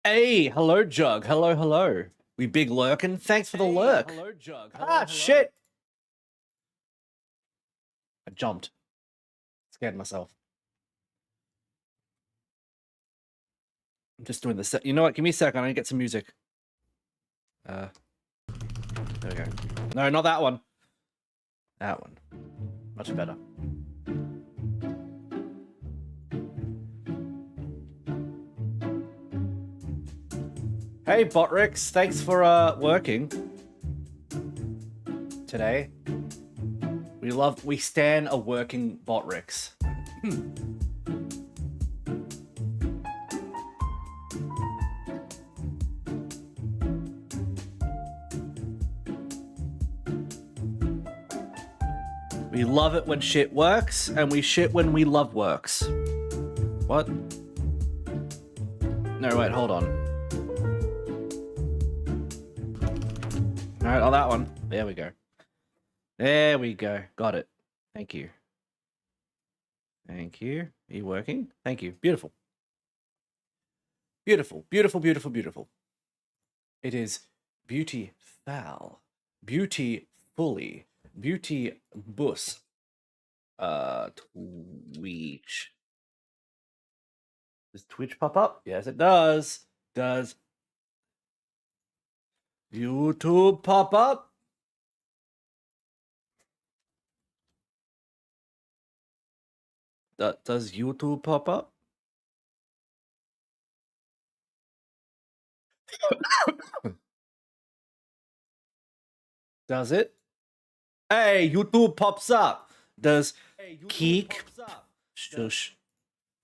Hey, hello, Jug. Hello, hello. We big lurkin'. Thanks for the lurk. Hello, Jug. Ah, shit. I jumped. Scared myself. I'm just doing the set. You know what? Give me a second. I need to get some music. There we go. No, not that one. That one. Much better. Hey, Botrix. Thanks for working today. We stand a working Botrix. We love it when shit works, and we shit when we love works. What? No, wait, hold on. Alright, on that one. There we go. There we go. Got it. Thank you. Thank you. Are you working? Thank you. Beautiful. Beautiful, beautiful, beautiful, beautiful. It is beauty foul. Beauty fully. Beauty bus. Twitch. Does Twitch pop up? Yes, it does. Does YouTube pop up? Does YouTube pop up? Does it? Hey, YouTube pops up. Does Keek? Shush.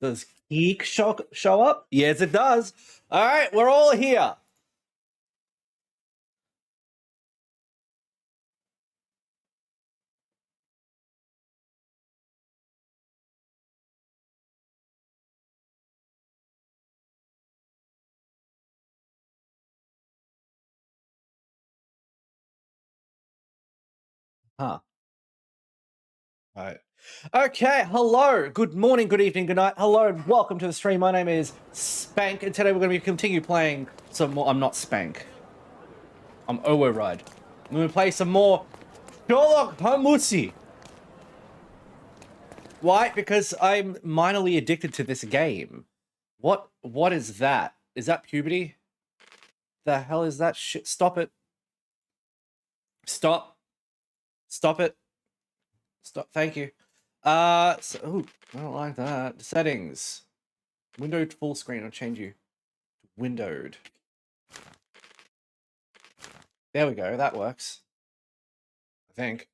Does Keek show up? Yes, it does. All right, we're all here. Huh. All right. Okay, hello, good morning, good evening, good night. Hello, and welcome to the stream. My name is Spank, and today we're going to continue playing some more. I'm not Spank. I'm Override. I'm going to play some more Sherlock Holmes. Why? Because I'm minorly addicted to this game. What is that? Is that puberty? The hell is that shit? Stop it. Stop. Stop it. Stop. Thank you. Ooh, I don't like that. Settings. Windowed full screen. I'll change you. Windowed. There we go. That works. I think.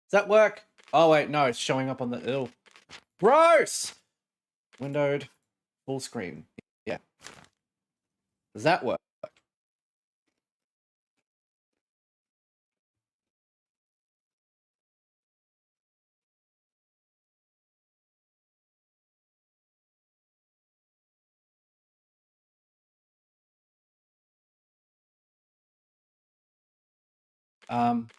Does that work? Oh, wait. No, it's showing up on the... Ew. Gross! Windowed full screen. Yeah. Does that work? Um...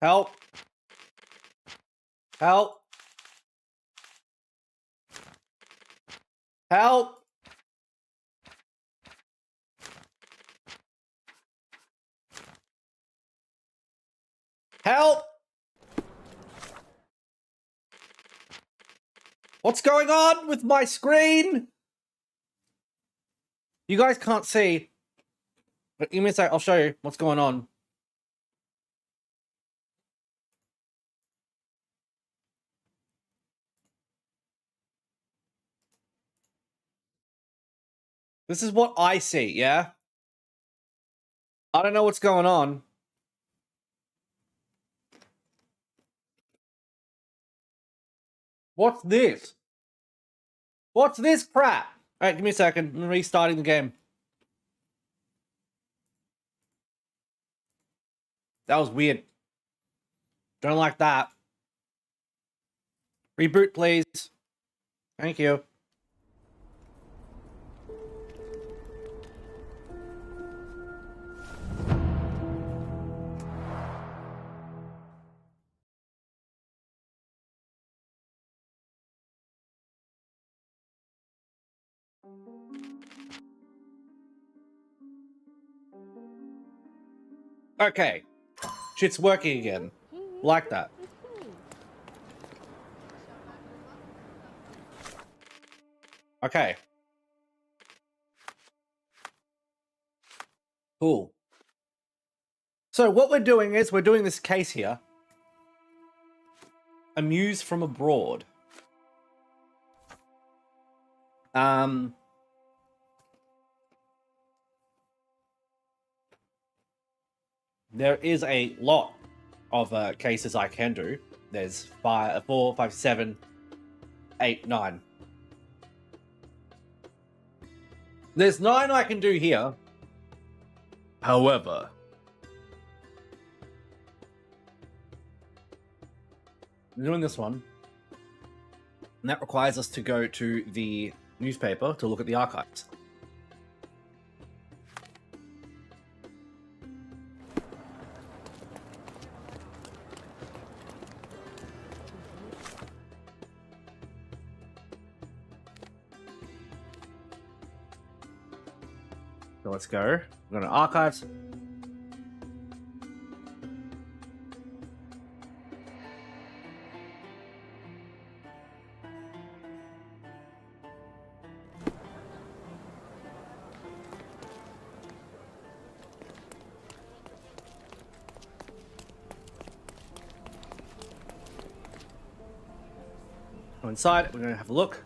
Help! Help! Help! Help! What's going on with my screen? You guys can't see. But give me a sec, I'll show you what's going on. This is what I see, yeah? I don't know what's going on. What's this? What's this crap? Alright, give me a second. I'm restarting the game. That was weird. Don't like that. Reboot, please. Thank you. Okay. Shit's working again. Like that. Okay. Cool. So what we're doing is we're doing this case here. Amuse from abroad. There is a lot of cases I can do. There's 4, 5, 7, 8, 9. There's 9 I can do here. However, I'm doing this one, and that requires us to go to the newspaper to look at the archives. So let's go. We're going to archives. Go inside. We're going to have a look.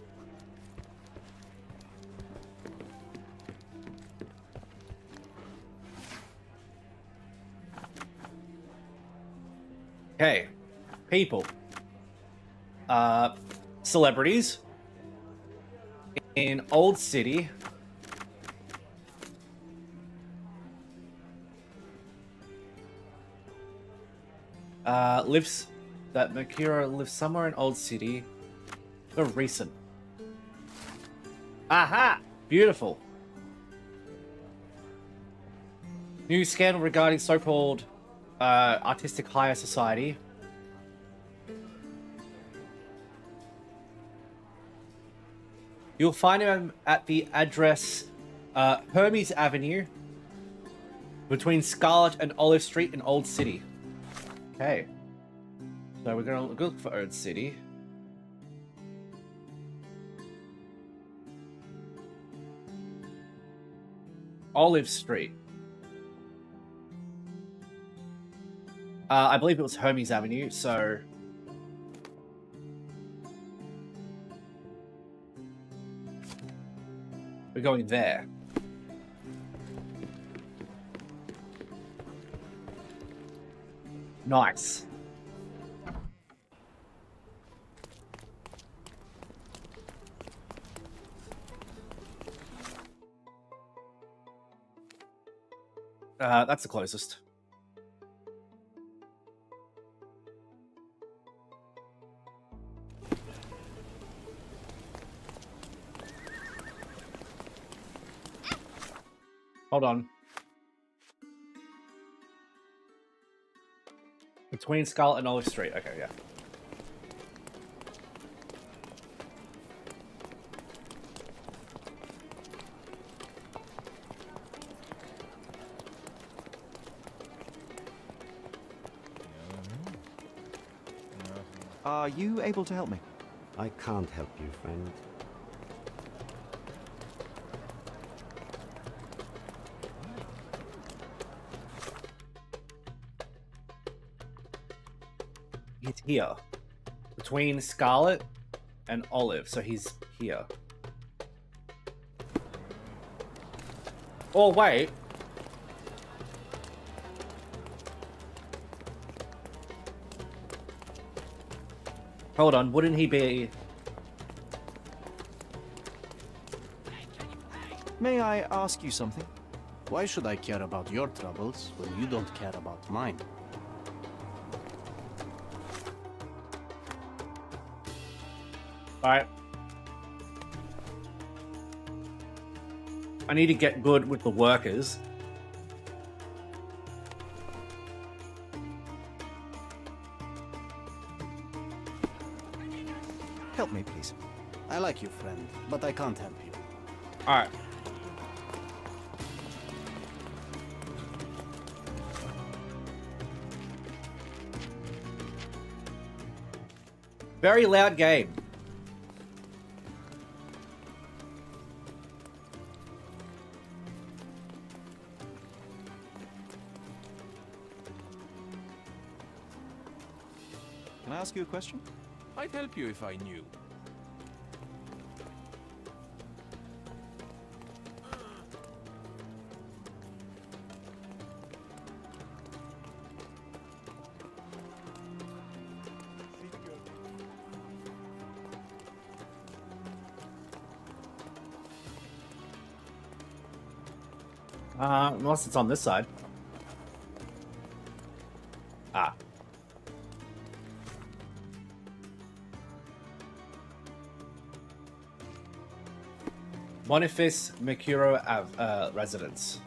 Okay, people, celebrities in Old City. Lives that Makira lives somewhere in Old City. Or recent. Aha! Beautiful. New scandal regarding so-called artistic higher society. You'll find him at the address Hermes Avenue between Scarlet and Olive Street in Old City. Okay. So we're going to look for Old City. Olive Street. I believe it was Hermes Avenue, so... we're going there. Nice. That's the closest. Hold on. Between Scarlet and Olive Street. Okay, yeah. Are you able to help me? I can't help you, friend. He's here. Between Scarlet and Olive, so he's here. Oh, wait. Hold on, wouldn't he be... May I ask you something? Why should I care about your troubles when you don't care about mine? All right. I need to get good with the workers. Help me, please. I like you, friend, but I can't help you. All right. Very loud game. Can I ask you a question? I'd help you if I knew. Unless it's on this side. Ah. Boniface Mercuro residence.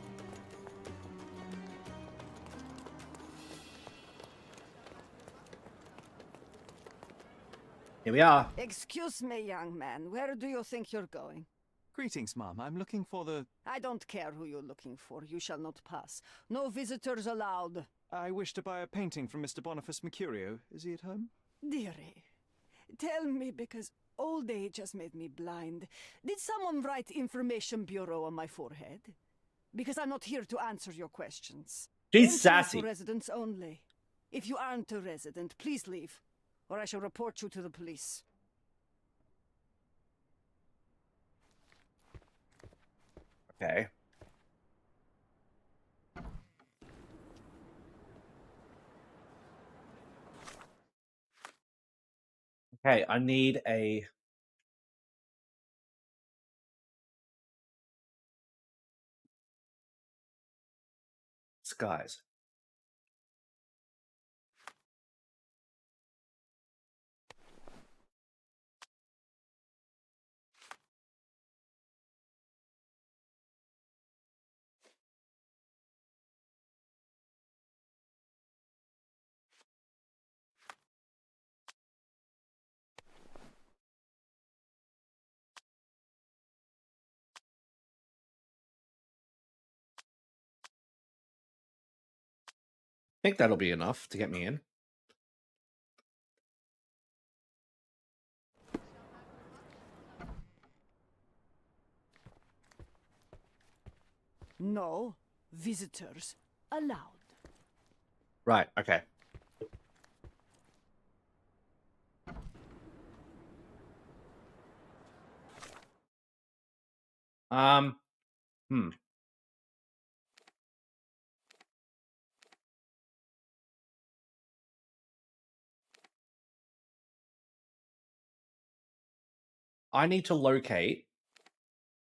Here we are. Excuse me, young man. Where do you think you're going? Greetings, ma'am. I'm looking for the... I don't care who you're looking for. You shall not pass. No visitors allowed. I wish to buy a painting from Mr. Boniface Mercurio. Is he at home? Dearie, tell me, because old age has made me blind. Did someone write Information Bureau on my forehead? Because I'm not here to answer your questions. She's Entry sassy. for residents only. If you aren't a resident, please leave, or I shall report you to the police. Okay. Okay, I need a... Skies. I think that'll be enough to get me in. No visitors allowed. Right, okay. Hmm. I need to locate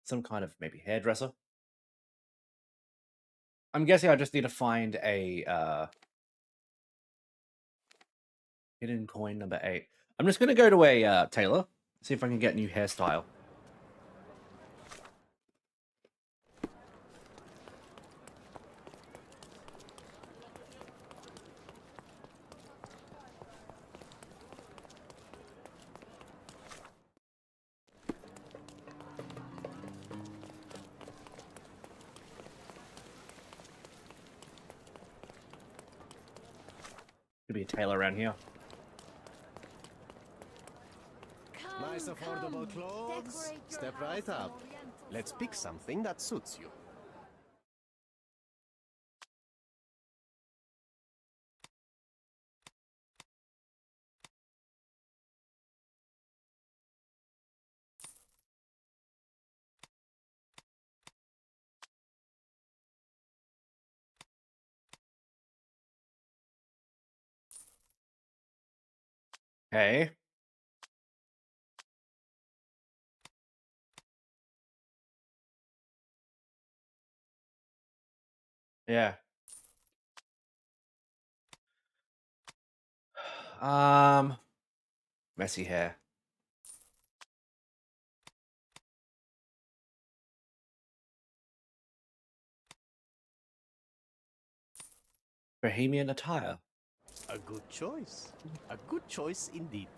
some kind of maybe hairdresser. I'm guessing I just need to find a hidden coin number 8. I'm just gonna go to a tailor, see if I can get a new hairstyle. Could be a tailor around here. Nice affordable clothes. Step right up. Let's pick something that suits you. Okay. Yeah. Messy hair. Bohemian attire. A good choice. A good choice indeed.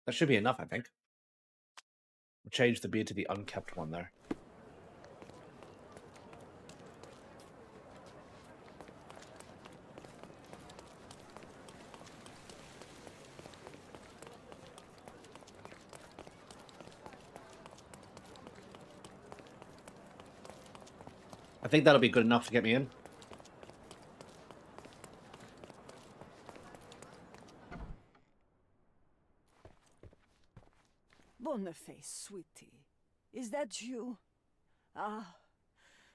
That should be enough, I think. We'll change the beard to the unkept one, though. I think that'll be good enough to get me in. Boniface, sweetie. Is that you? Ah,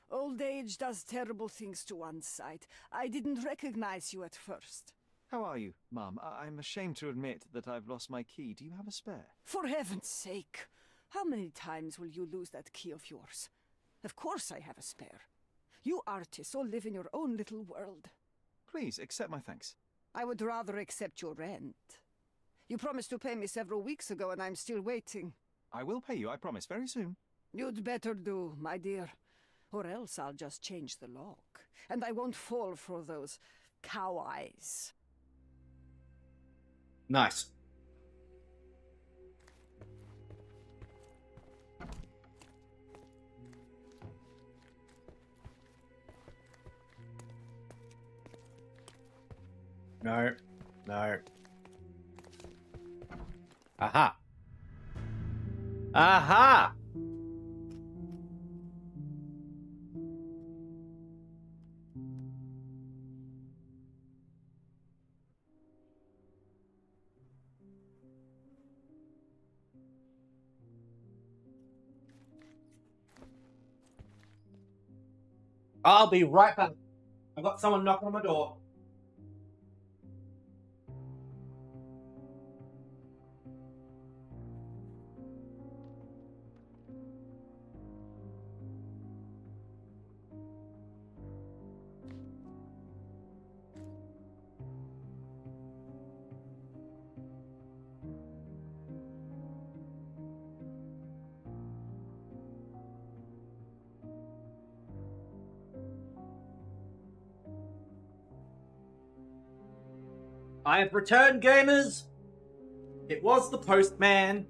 old age does terrible things to one's sight. I didn't recognize you at first. How are you, Mum? I'm ashamed to admit that I've lost my key. Do you have a spare? For heaven's sake, how many times will you lose that key of yours? Of course I have a spare. You artists all live in your own little world. Please, accept my thanks. I would rather accept your rent. You promised to pay me several weeks ago, and I'm still waiting. I will pay you, I promise, very soon. You'd better do, my dear. Or else I'll just change the lock. And I won't fall for those cow eyes. Nice. No. No. Aha. Aha! I'll be right back. I've got someone knocking on my door. I have returned, gamers. It was the postman.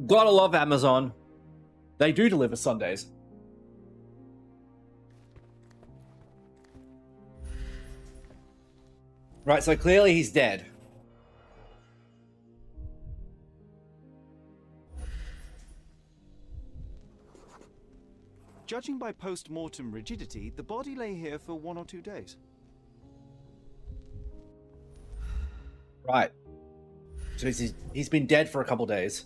Gotta love Amazon. They do deliver Sundays. Right, so clearly he's dead. Judging by post-mortem rigidity, the body lay here for 1 or 2 days. Right. So he's been dead for a couple days.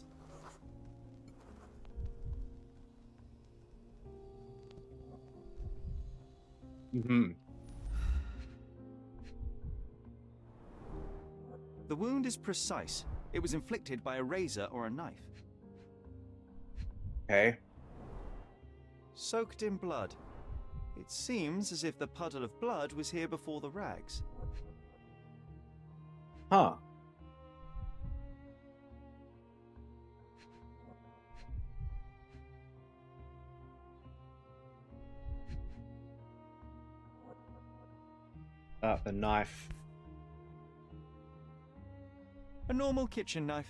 Mm-hmm. The wound is precise. It was inflicted by a razor or a knife. Okay. Soaked in blood. It seems as if the puddle of blood was here before the rags. Huh. The knife. A normal kitchen knife.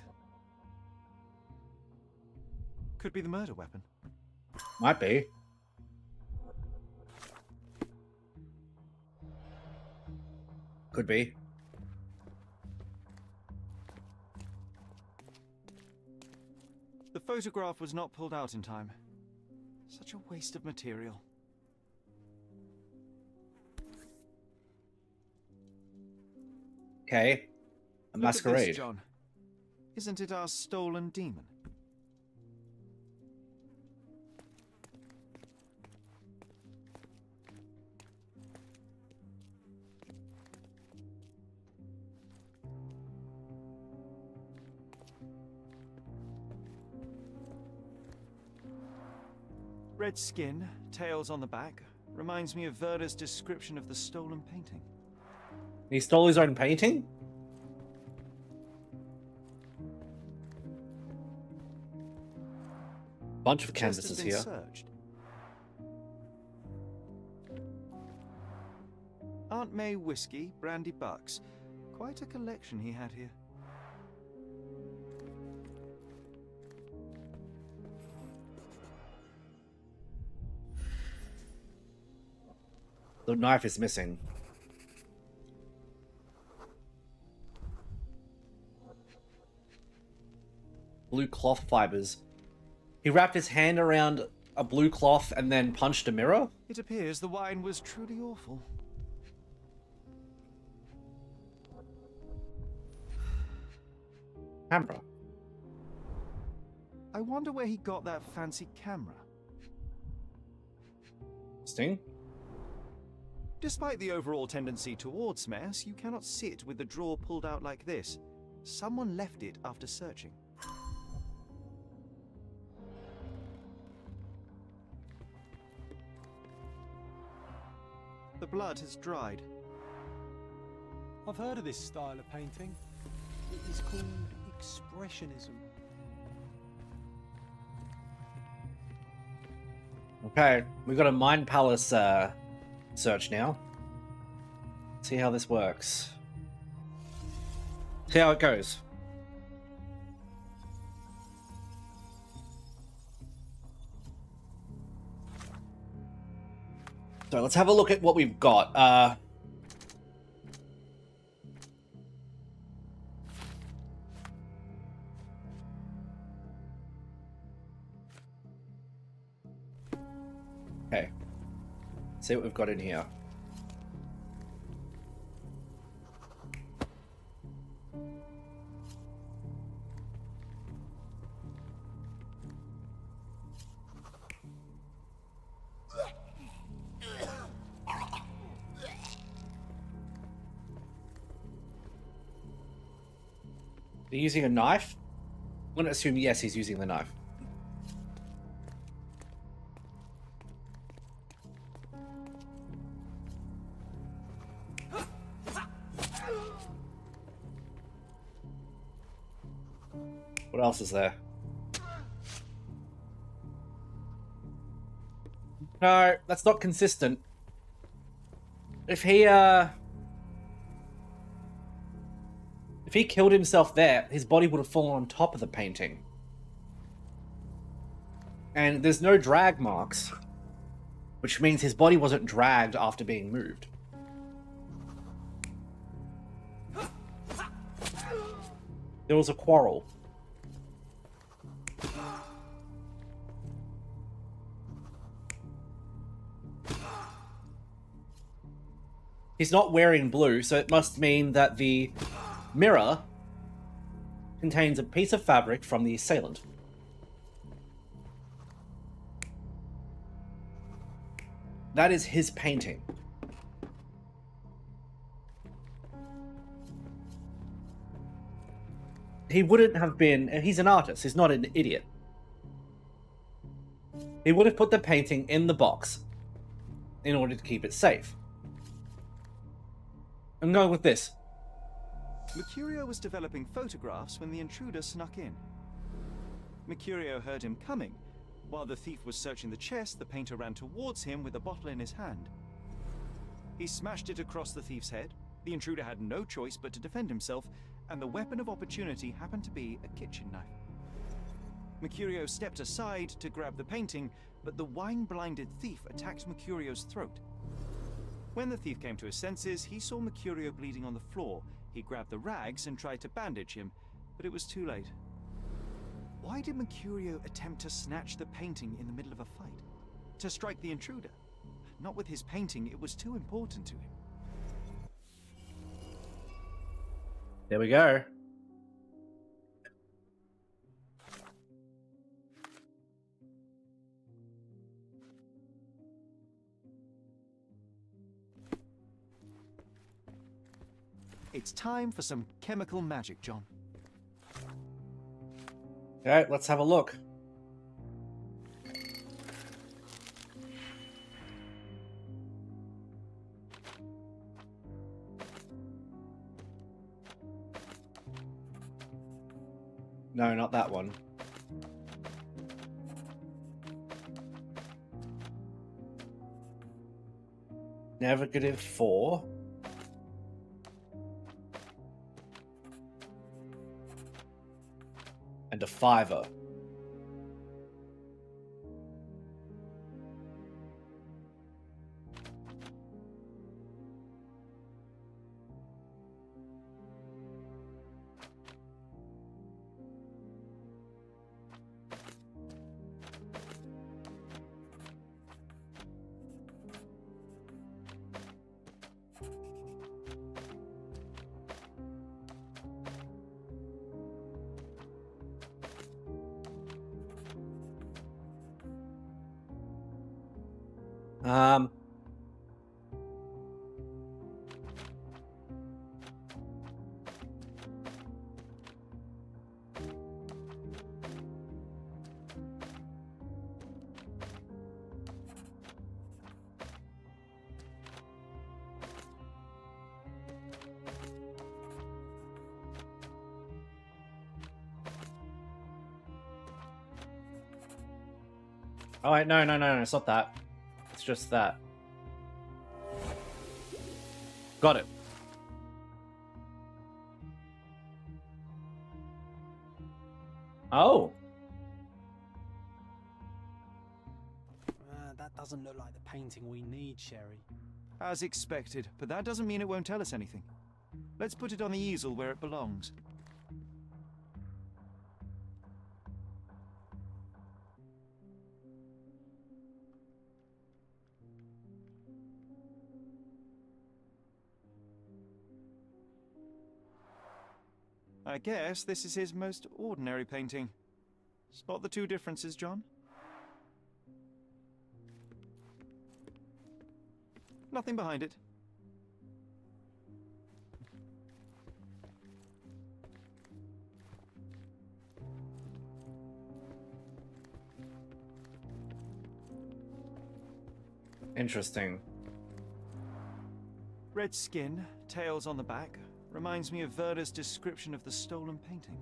Could be the murder weapon. Might be. Could be. The photograph was not pulled out in time. Such a waste of material. Okay. A Look at masquerade. this, John. Isn't it our stolen demon? Red skin, tails on the back, reminds me of Werder's description of the stolen painting. He stole his own painting? Bunch of Chest has canvases been here. searched. Aunt May whiskey, brandy bucks. Quite a collection he had here. The knife is missing. Blue cloth fibers. He wrapped his hand around a blue cloth and then punched a mirror? It appears the wine was truly awful. Camera. I wonder where he got that fancy camera. Sting? Despite the overall tendency towards mess, you cannot sit with the drawer pulled out like this. Someone left it after searching. The blood has dried. I've heard of this style of painting. It is called expressionism. Okay, we got a Mind Palace search now. See how this works. See how it goes. So let's have a look at what we've got. Okay. See what we've got in here. Are you using a knife? I'm going to assume yes, he's using the knife. What else is there? No, that's not consistent. If he killed himself there, his body would have fallen on top of the painting. And there's no drag marks, which means his body wasn't dragged after being moved. There was a quarrel. He's not wearing blue, so it must mean that the mirror contains a piece of fabric from the assailant. That is his painting. He wouldn't have been... He's an artist, he's not an idiot. He would have put the painting in the box in order to keep it safe. I'm going with this. Mercurio was developing photographs when the intruder snuck in. Mercurio heard him coming. While the thief was searching the chest, the painter ran towards him with a bottle in his hand. He smashed it across the thief's head. The intruder had no choice but to defend himself, and the weapon of opportunity happened to be a kitchen knife. Mercurio stepped aside to grab the painting, but the wine-blinded thief attacked Mercurio's throat. When the thief came to his senses, he saw Mercurio bleeding on the floor. He grabbed the rags and tried to bandage him, but it was too late. Why did Mercurio attempt to snatch the painting in the middle of a fight? To strike the intruder? Not with his painting, it was too important to him. There we go. It's time for some chemical magic, John. Okay, let's have a look. No, not that one. Negative 4. and a fiver. Um, oh wait, no, it's not that. It's just that. Got it. Oh. That doesn't look like the painting we need, Sherry. As expected, but that doesn't mean it won't tell us anything. Let's put it on the easel where it belongs. I guess this is his most ordinary painting. Spot the two differences, John? Nothing behind it. Interesting. Red skin, tails on the back. Reminds me of Werder's description of the stolen painting.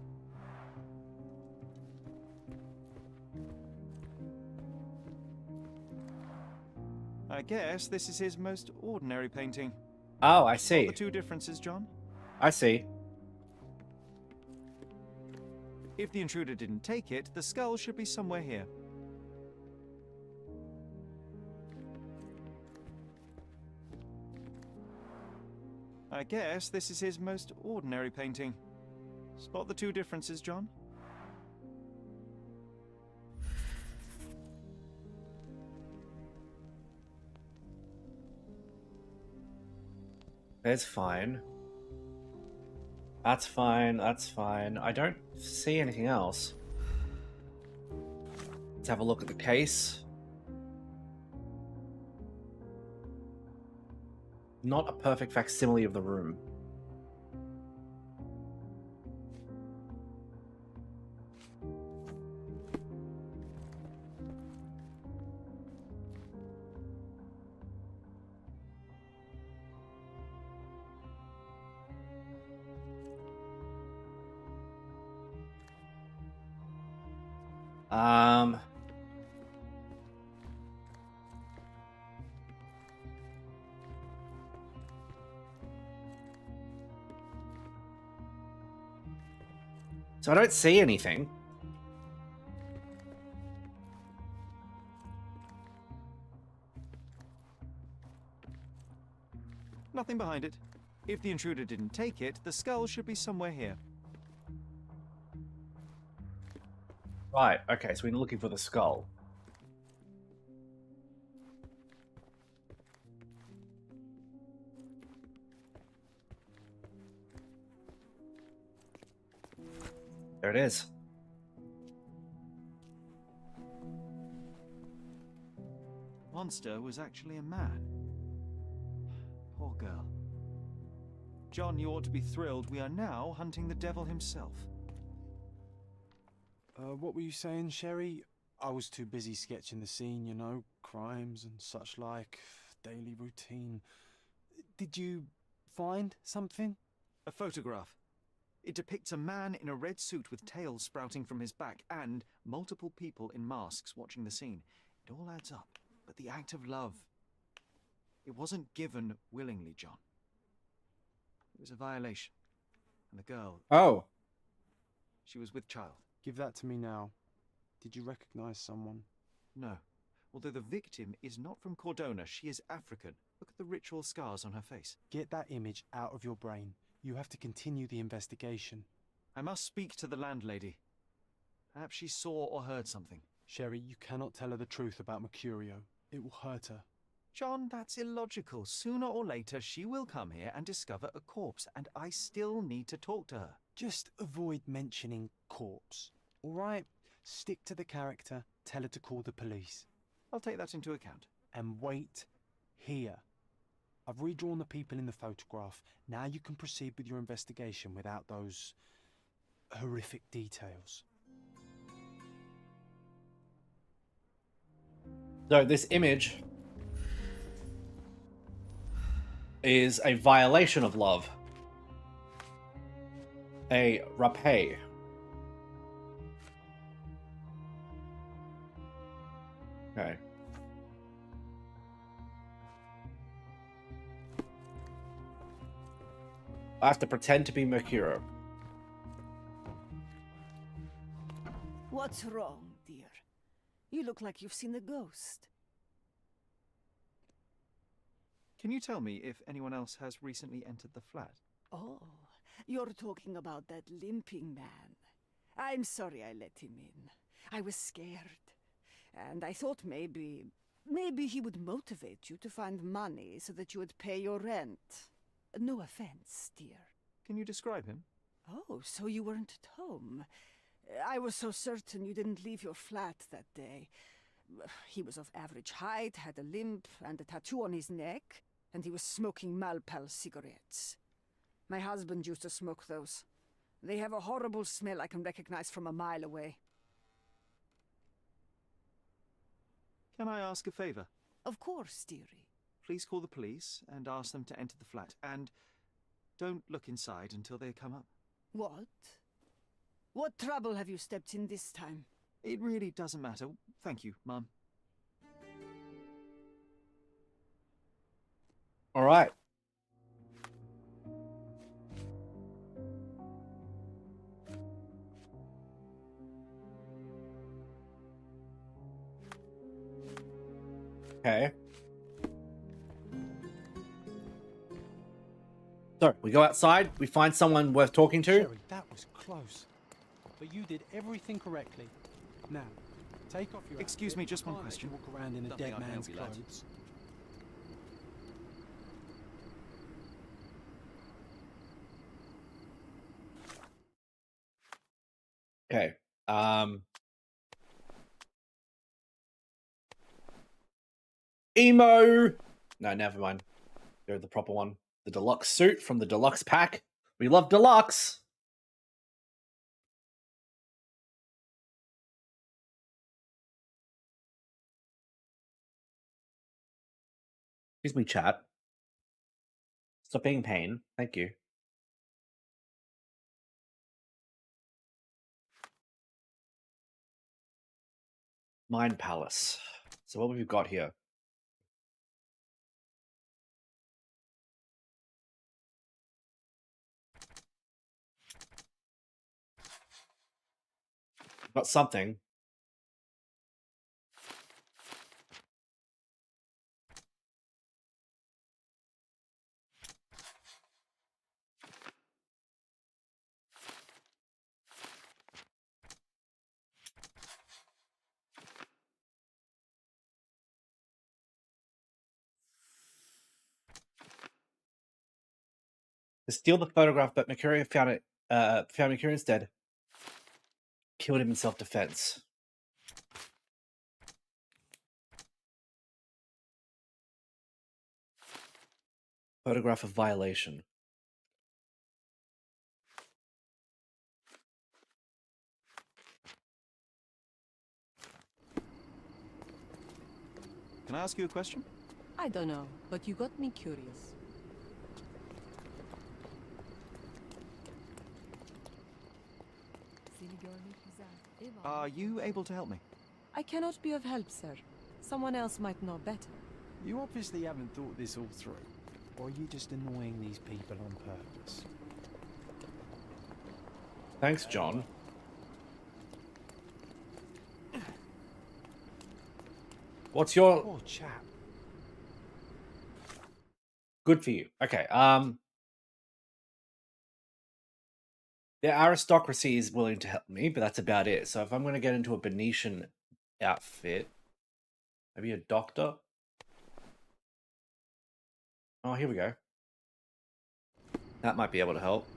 I guess this is his most ordinary painting. Oh, I Spot see. the two differences, John? I see. If the intruder didn't take it, the skull should be somewhere here. I guess this is his most ordinary painting. Spot the two differences, John? That's fine. That's fine. That's fine. I don't see anything else. Let's have a look at the case. Not a perfect facsimile of the room. Um... So I don't see anything. Nothing behind it. If the intruder didn't take it, the skull should be somewhere here. Right, okay, so we're looking for the skull. There it is. Monster was actually a man. Poor girl. John, you ought to be thrilled. We are now hunting the devil himself. What were you saying, Sherry? I was too busy sketching the scene, you know, crimes and such like, daily routine. Did you find something? A photograph. It depicts a man in a red suit with tails sprouting from his back and multiple people in masks watching the scene. It all adds up. But the act of love, it wasn't given willingly, John. It was a violation. And the girl, Oh. she was with child. Give that to me now. Did you recognize someone? No. Although the victim is not from Cordona, she is African. Look at the ritual scars on her face. Get that image out of your brain. You have to continue the investigation. I must speak to the landlady. Perhaps she saw or heard something. Sherry, you cannot tell her the truth about Mercurio. It will hurt her. John, that's illogical. Sooner or later, she will come here and discover a corpse, and I still need to talk to her. Just avoid mentioning corpse, all right? Stick to the character, tell her to call the police. I'll take that into account. And wait here. I've redrawn the people in the photograph. Now you can proceed with your investigation without those horrific details. So this image is a violation of love. A rapé. Okay. I have to pretend to be Mercurio. What's wrong, dear? You look like you've seen a ghost. Can you tell me if anyone else has recently entered the flat? Oh, you're talking about that limping man. I'm sorry I let him in. I was scared. And I thought maybe he would motivate you to find money so that you would pay your rent. No offense, dear. Can you describe him? Oh, so you weren't at home. I was so certain you didn't leave your flat that day. He was of average height, had a limp and a tattoo on his neck, and he was smoking Malpal cigarettes. My husband used to smoke those. They have a horrible smell I can recognize from a mile away. Can I ask a favor? Of course, dearie. Please call the police and ask them to enter the flat. And don't look inside until they come up. What? What trouble have you stepped in this time? It really doesn't matter. Thank you, Mum. All right. Okay. So, we go outside, we find someone worth talking to. Sherry, that was close. But you did everything correctly. Now, take off your Excuse outfit. me, just one Can't let question. you walk around in a Nothing dead I can man's help you, lad. clothes. Okay. Emo. No, never mind. Go to the proper one. The deluxe suit from the deluxe pack. We love deluxe. Excuse me, chat. Stop being pain. Thank you. Mind Palace. So what have we got here? Got something. To steal the photograph, but Mercurio found it. Found Mercurio instead. Killed him in self-defense. Photograph of violation. Can I ask you a question? I don't know, but you got me curious. Are you able to help me? I cannot be of help, sir. Someone else might know better. You obviously haven't thought this all through. Or are you just annoying these people on purpose? Thanks, John. What's your Poor chap. good for you? Okay. The aristocracy is willing to help me, but that's about it. So if I'm going to get into a Venetian outfit, maybe a doctor. Oh, here we go. That might be able to help.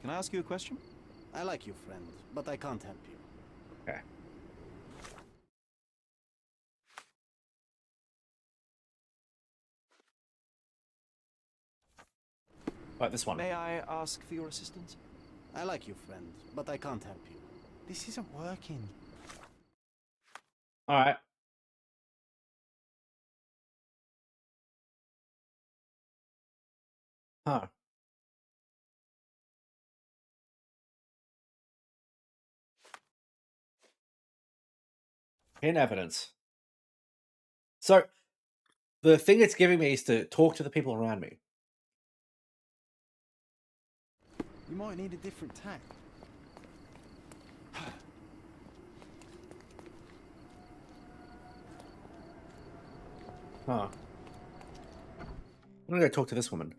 Can I ask you a question? I like you, friend, but I can't help you. Okay. Right, this one. May I ask for your assistance? I like you, friend, but I can't help you. This isn't working. All right. Huh. In evidence. So the thing it's giving me is to talk to the people around me. You might need a different tack. Huh. I'm gonna go talk to this woman.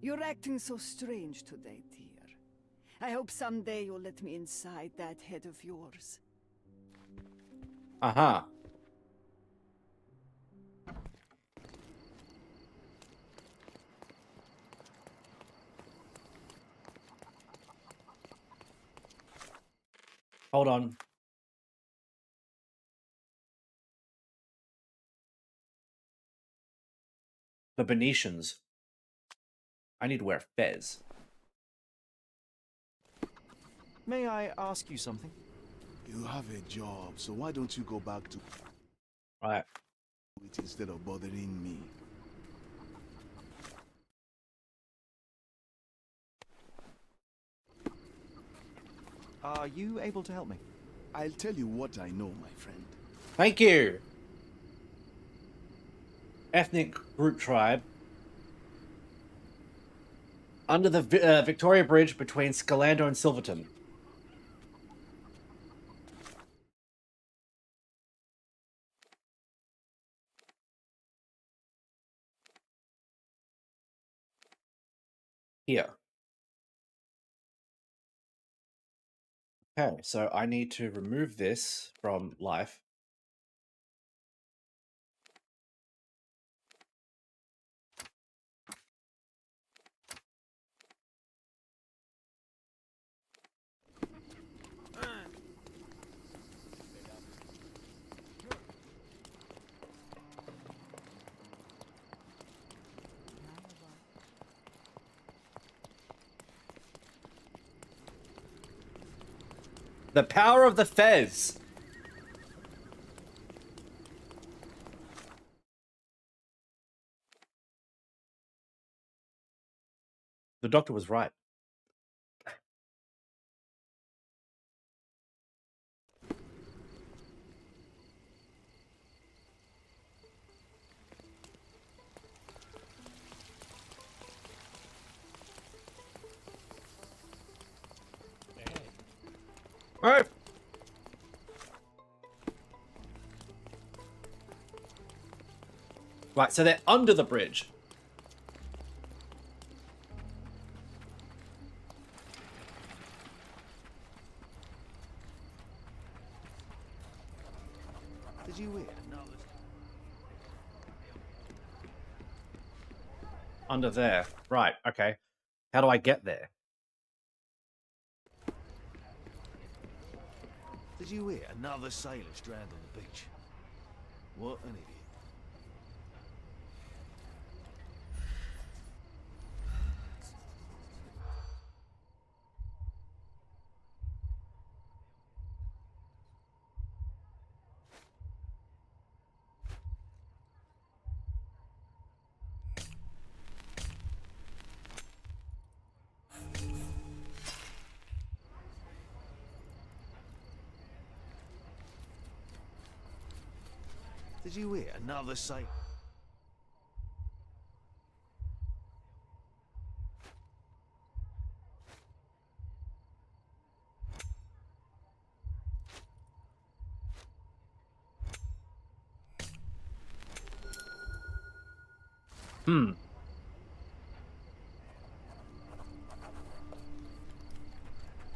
You're acting so strange today, dear. I hope someday you'll let me inside that head of yours. Uh-huh. Hold on. The Venetians. I need to wear a fez. May I ask you something? You have a job, so why don't you go back to Right. it instead of bothering me? Are you able to help me? I'll tell you what I know, my friend. Thank you. Ethnic group tribe. Under the Victoria Bridge between Scalando and Silverton. Here. Okay, so I need to remove this from life. The power of the fez. The doctor was right. All right. Right, so they're under the bridge. Did you hear? Under there. Right, okay. How do I get there? Did you hear? Another sailor stranded on the beach. What an idiot. Did you hear? Another sailor.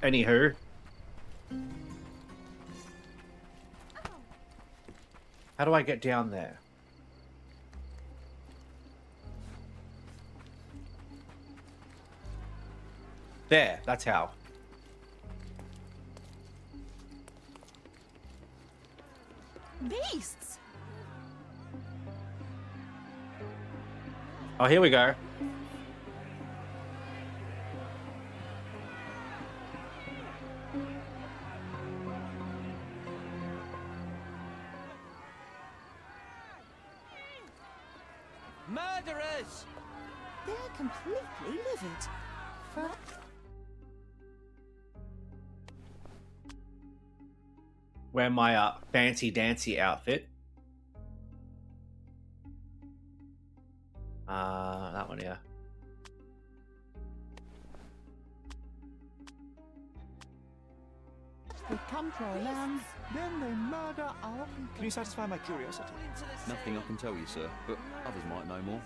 Anywho. How do I get down there? There, that's how. Beasts! Oh, here we go. Murderers! They're completely livid. Wear my fancy dancy outfit. That one, yeah. They come to our land, then they murder our people. Can you satisfy my curiosity? Nothing I can tell you, sir, but others might know more.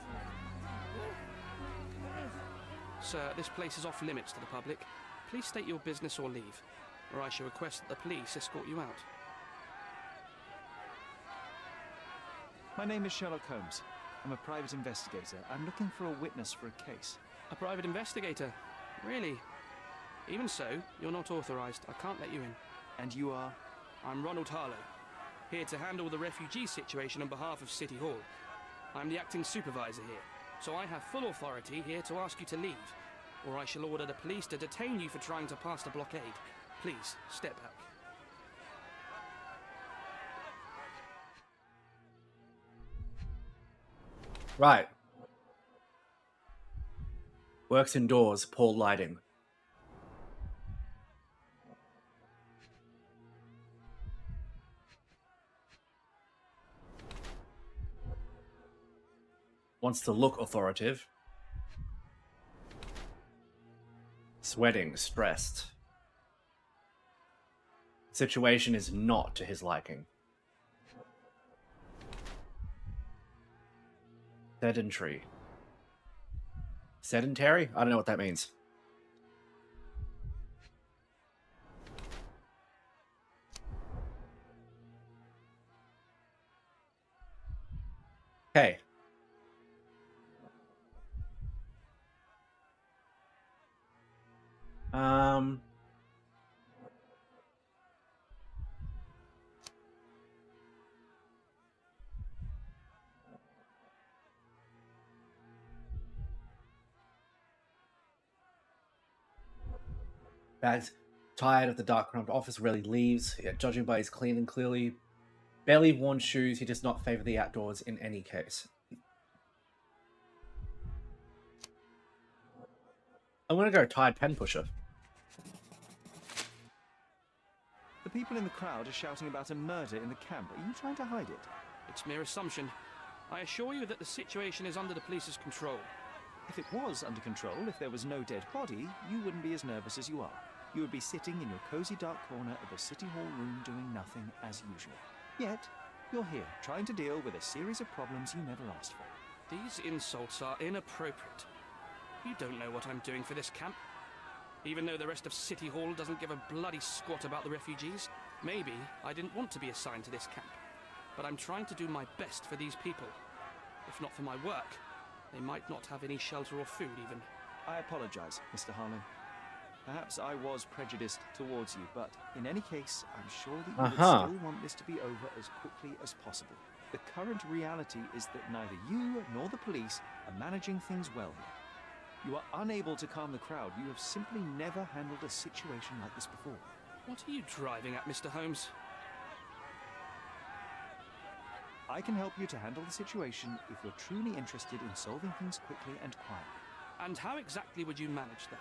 Sir, this place is off limits to the public. Please state your business or leave, or I shall request that the police escort you out. My name is Sherlock Holmes. I'm a private investigator. I'm looking for a witness for a case. A private investigator? Really? Even so, you're not authorized. I can't let you in. And you are? I'm Ronald Harlow, here to handle the refugee situation on behalf of City Hall. I'm the acting supervisor here, so I have full authority here to ask you to leave, or I shall order the police to detain you for trying to pass the blockade. Please, step back. Right. Works indoors, poor lighting. Wants to look authoritative. Sweating, stressed. Situation is not to his liking. Sedentary. Sedentary? I don't know what that means. Okay. Bag's tired of the dark cramped office, rarely leaves. Yet, judging by his clean and clearly barely worn shoes, he does not favor the outdoors in any case. I'm gonna go tired pen pusher. The people in the crowd are shouting about a murder in the camp. Are you trying to hide it? It's mere assumption. I assure you that the situation is under the police's control. If it was under control, if there was no dead body, you wouldn't be as nervous as you are. You would be sitting in your cozy dark corner of the City Hall room doing nothing as usual. Yet, you're here, trying to deal with a series of problems you never asked for. These insults are inappropriate. You don't know what I'm doing for this camp. Even though the rest of City Hall doesn't give a bloody squat about the refugees, maybe I didn't want to be assigned to this camp. But I'm trying to do my best for these people. If not for my work, they might not have any shelter or food even. I apologize, Mr. Harlow. Perhaps I was prejudiced towards you, but in any case, I'm sure that you would still want this to be over as quickly as possible. The current reality is that neither you nor the police are managing things well here. You are unable to calm the crowd. You have simply never handled a situation like this before. What are you driving at, Mr. Holmes? I can help you to handle the situation if you're truly interested in solving things quickly and quietly. And how exactly would you manage that?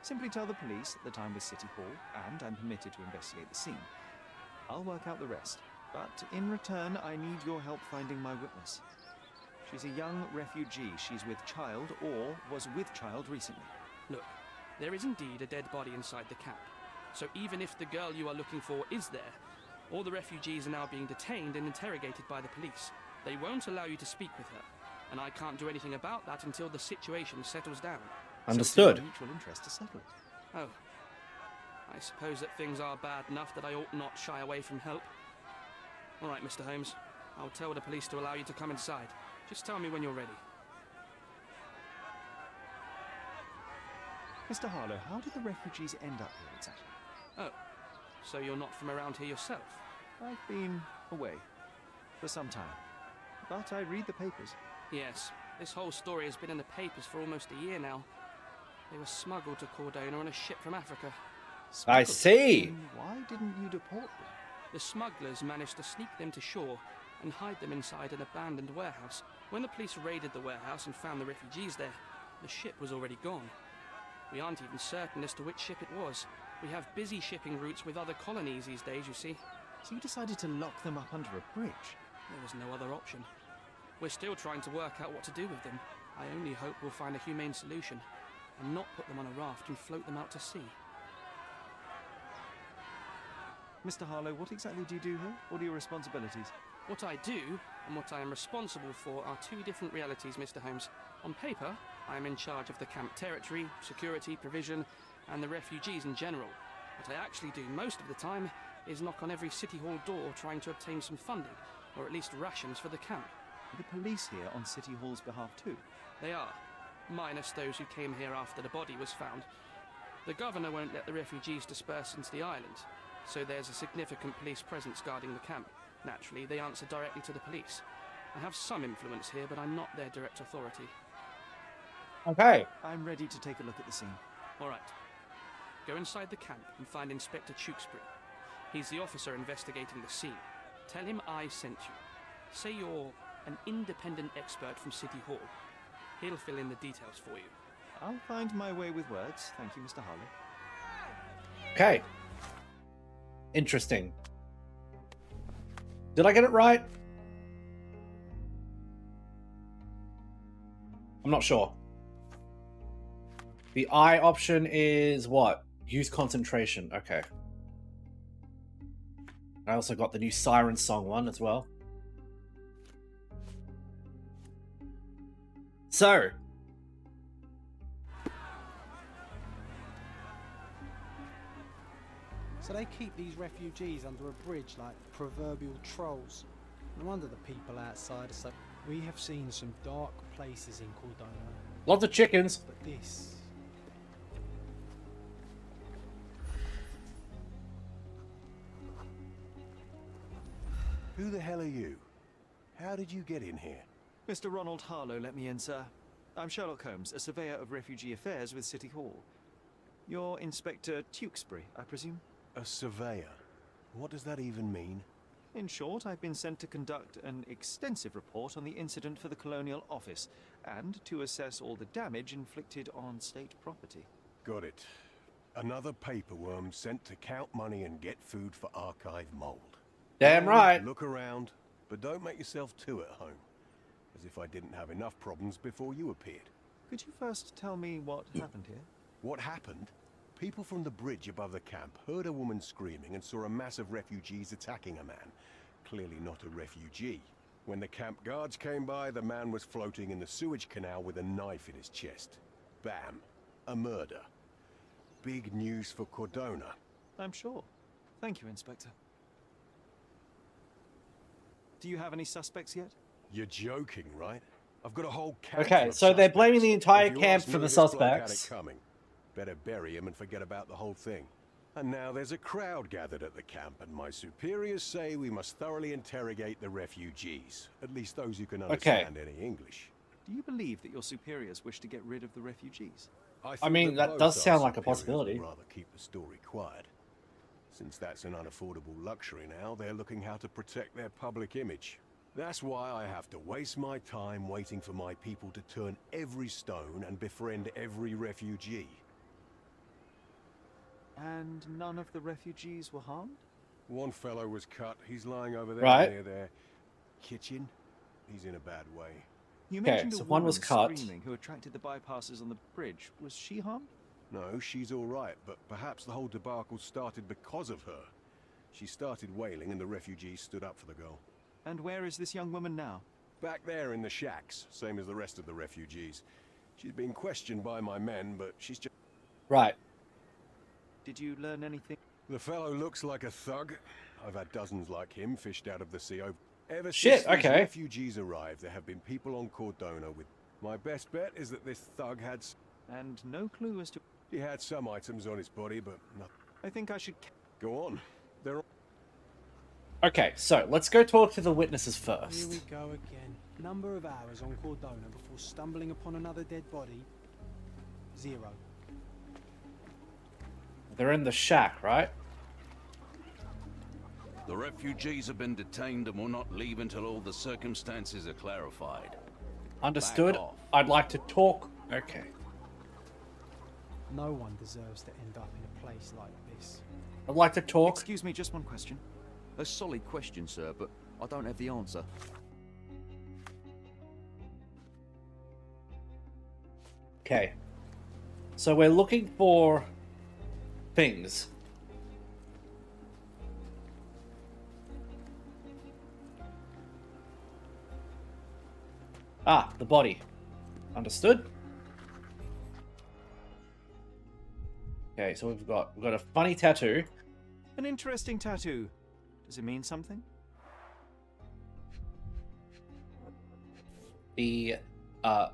Simply tell the police that I'm with City Hall and I'm permitted to investigate the scene. I'll work out the rest, but in return I need your help finding my witness. She's a young refugee. She's with child or was with child recently. Look, there is indeed a dead body inside the camp. So even if the girl you are looking for is there, all the refugees are now being detained and interrogated by the police. They won't allow you to speak with her. and I can't do anything about that until the situation settles down. Understood. So it's in our mutual interest to settle it. Oh. I suppose that things are bad enough that I ought not shy away from help. All right, Mr. Holmes. I'll tell the police to allow you to come inside. Just tell me when you're ready. Mr. Harlow, how did the refugees end up here exactly? Oh, so you're not from around here yourself? I've been away for some time, but I read the papers. Yes, this whole story has been in the papers for almost a year now. They were smuggled to Cordona on a ship from Africa. I see. Then why didn't you deport them? The smugglers managed to sneak them to shore and hide them inside an abandoned warehouse. When the police raided the warehouse and found the refugees there, the ship was already gone. We aren't even certain as to which ship it was. We have busy shipping routes with other colonies these days, you see. So you decided to lock them up under a bridge? There was no other option. We're still trying to work out what to do with them. I only hope we'll find a humane solution and not put them on a raft and float them out to sea. Mr. Harlow, what exactly do you do here? What are your responsibilities? What I do and what I am responsible for are two different realities, Mr. Holmes. On paper, I am in charge of the camp territory, security, provision, and the refugees in general. What I actually do most of the time is knock on every city hall door trying to obtain some funding, or at least rations for the camp. Are the police here on City Hall's behalf too? They are, minus those who came here after the body was found. The governor won't let the refugees disperse into the island, so there's a significant police presence guarding the camp. Naturally, they answer directly to the police. I have some influence here, but I'm not their direct authority. Okay. I'm ready to take a look at the scene. All right. Go inside the camp and find Inspector Tewkesbury. He's the officer investigating the scene. Tell him I sent you. Say you're an independent expert from City Hall. He'll fill in the details for you. I'll find my way with words. Thank you, Mr. Harlow. Okay. Interesting. Did I get it right? I'm not sure. The I option is what? Use concentration. Okay. I also got the new Siren Song one as well. So. So they keep these refugees under a bridge like proverbial trolls. No wonder the people outside are so... We have seen some dark places in Cordona. Lots of chickens. But this... Who the hell are you? How did you get in here? Mr. Ronald Harlow let me in, sir. I'm Sherlock Holmes, a surveyor of refugee affairs with City Hall. You're Inspector Tewkesbury, I presume? A surveyor? What does that even mean? In short, I've been sent to conduct an extensive report on the incident for the Colonial Office, and to assess all the damage inflicted on state property. Got it. Another paperworm sent to count money and get food for archive mold. Damn right. Look around, but don't make yourself too at home. As if I didn't have enough problems before you appeared. Could you first tell me what happened here? What happened? People from the bridge above the camp heard a woman screaming and saw a mass of refugees attacking a man. Clearly not a refugee. When the camp guards came by, the man was floating in the sewage canal with a knife in his chest. Bam. A murder. Big news for Cordona. I'm sure. Thank you, Inspector. Do you have any suspects yet? You're joking, right? I've got a whole camp Okay, full of so they're suspects. blaming the entire If you camp ask me, for the this bloke had it suspects. coming. Better bury him and forget about the whole thing. And now there's a crowd gathered at the camp, and my superiors say we must thoroughly interrogate the refugees. At least those who can understand any English. Do you believe that your superiors wish to get rid of the refugees? I mean, think that does both sound our like a superiors possibility. would rather keep the story quiet. Since that's an unaffordable luxury now, they're looking how to protect their public image. That's why I have to waste my time waiting for my people to turn every stone and befriend every refugee. And none of the refugees were harmed? One fellow was cut. He's lying over there Right. near their kitchen. He's in a bad way. You Okay, mentioned so a one woman was cut. screaming who attracted the bypassers on the bridge. Was she harmed? No, she's all right, but perhaps the whole debacle started because of her. She started wailing and the refugees stood up for the girl. And where is this young woman now? Back there in the shacks, same as the rest of the refugees. She's been questioned by my men, but she's just... Right. Did you learn anything? The fellow looks like a thug. I've had dozens like him fished out of the sea. Ever Shit, since these okay. refugees arrived, there have been people on Cordona with... My best bet is that this thug had... And no clue as to... He had some items on his body, but nothing. I think I should... Go on. They're... Okay, so let's go talk to the witnesses Here first. we go again. Number of hours on Cordona before stumbling upon another dead body. 0. They're in the shack, right? The refugees have been detained and will not leave until all the circumstances are clarified. Understood. Back off. I'd like to talk. Okay. No one deserves to end up in a place like this. I'd like to talk. Excuse me, just one question. A solid question, sir, but I don't have the answer. Okay. So we're looking for things. Ah, the body. Understood. Okay, so we've got a funny tattoo. An interesting tattoo. Does it mean something? The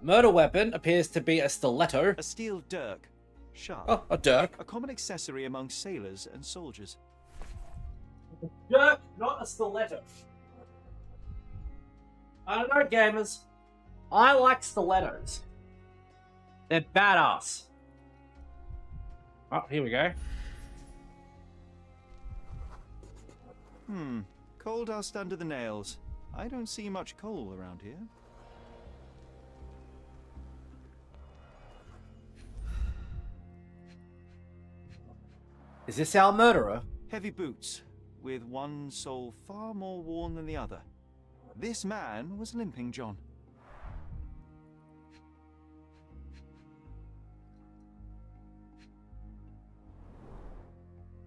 murder weapon appears to be a stiletto. A steel dirk. Sharp. Oh, a dirk. A common accessory among sailors and soldiers. Dirk, not a stiletto. I don't know, gamers. I like stilettos. They're badass. Oh, here we go. Coal dust under the nails. I don't see much coal around here. Is this our murderer? Heavy boots, with one sole far more worn than the other. This man was limping, John.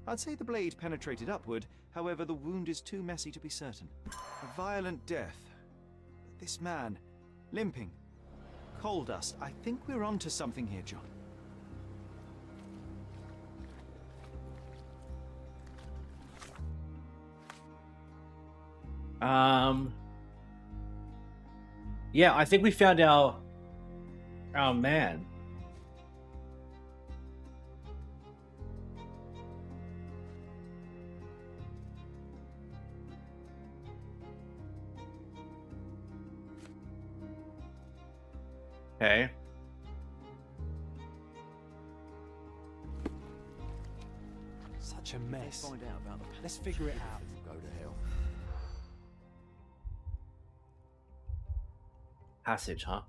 I'd say the blade penetrated upward, however the wound is too messy to be certain. A violent death. This man, limping. Coal dust. I think we're onto something here, John. Yeah, I think we found our man. Okay. Such a mess. Let's find out about the Let's figure it out. Go to hell. Passage, huh?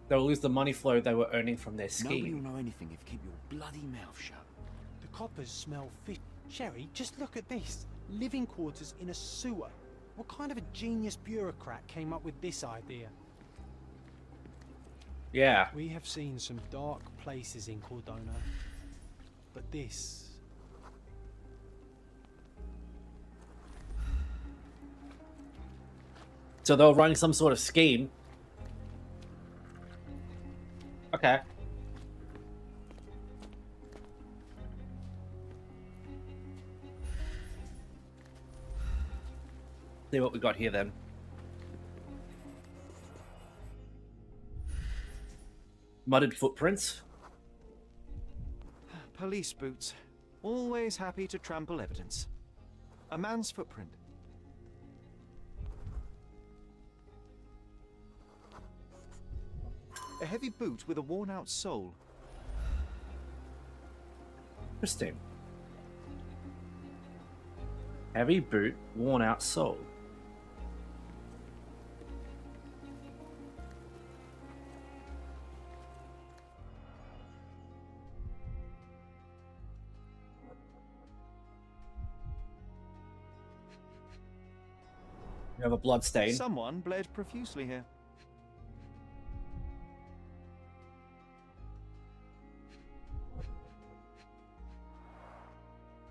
They'll lose the money flow they were earning from their Nobody scheme. will know anything if you keep your bloody mouth shut. The coppers smell fish. Sherry, just look at this. Living quarters in a sewer. What kind of a genius bureaucrat came up with this idea? Yeah. We have seen some dark places in Cordona, but this... So they were running some sort of scheme. Okay. See what we got here then. Mudded footprints. Police boots. Always happy to trample evidence. A man's footprint. A heavy boot with a worn-out sole. Interesting. Heavy boot, worn out sole. You have a blood stain. Someone bled profusely here.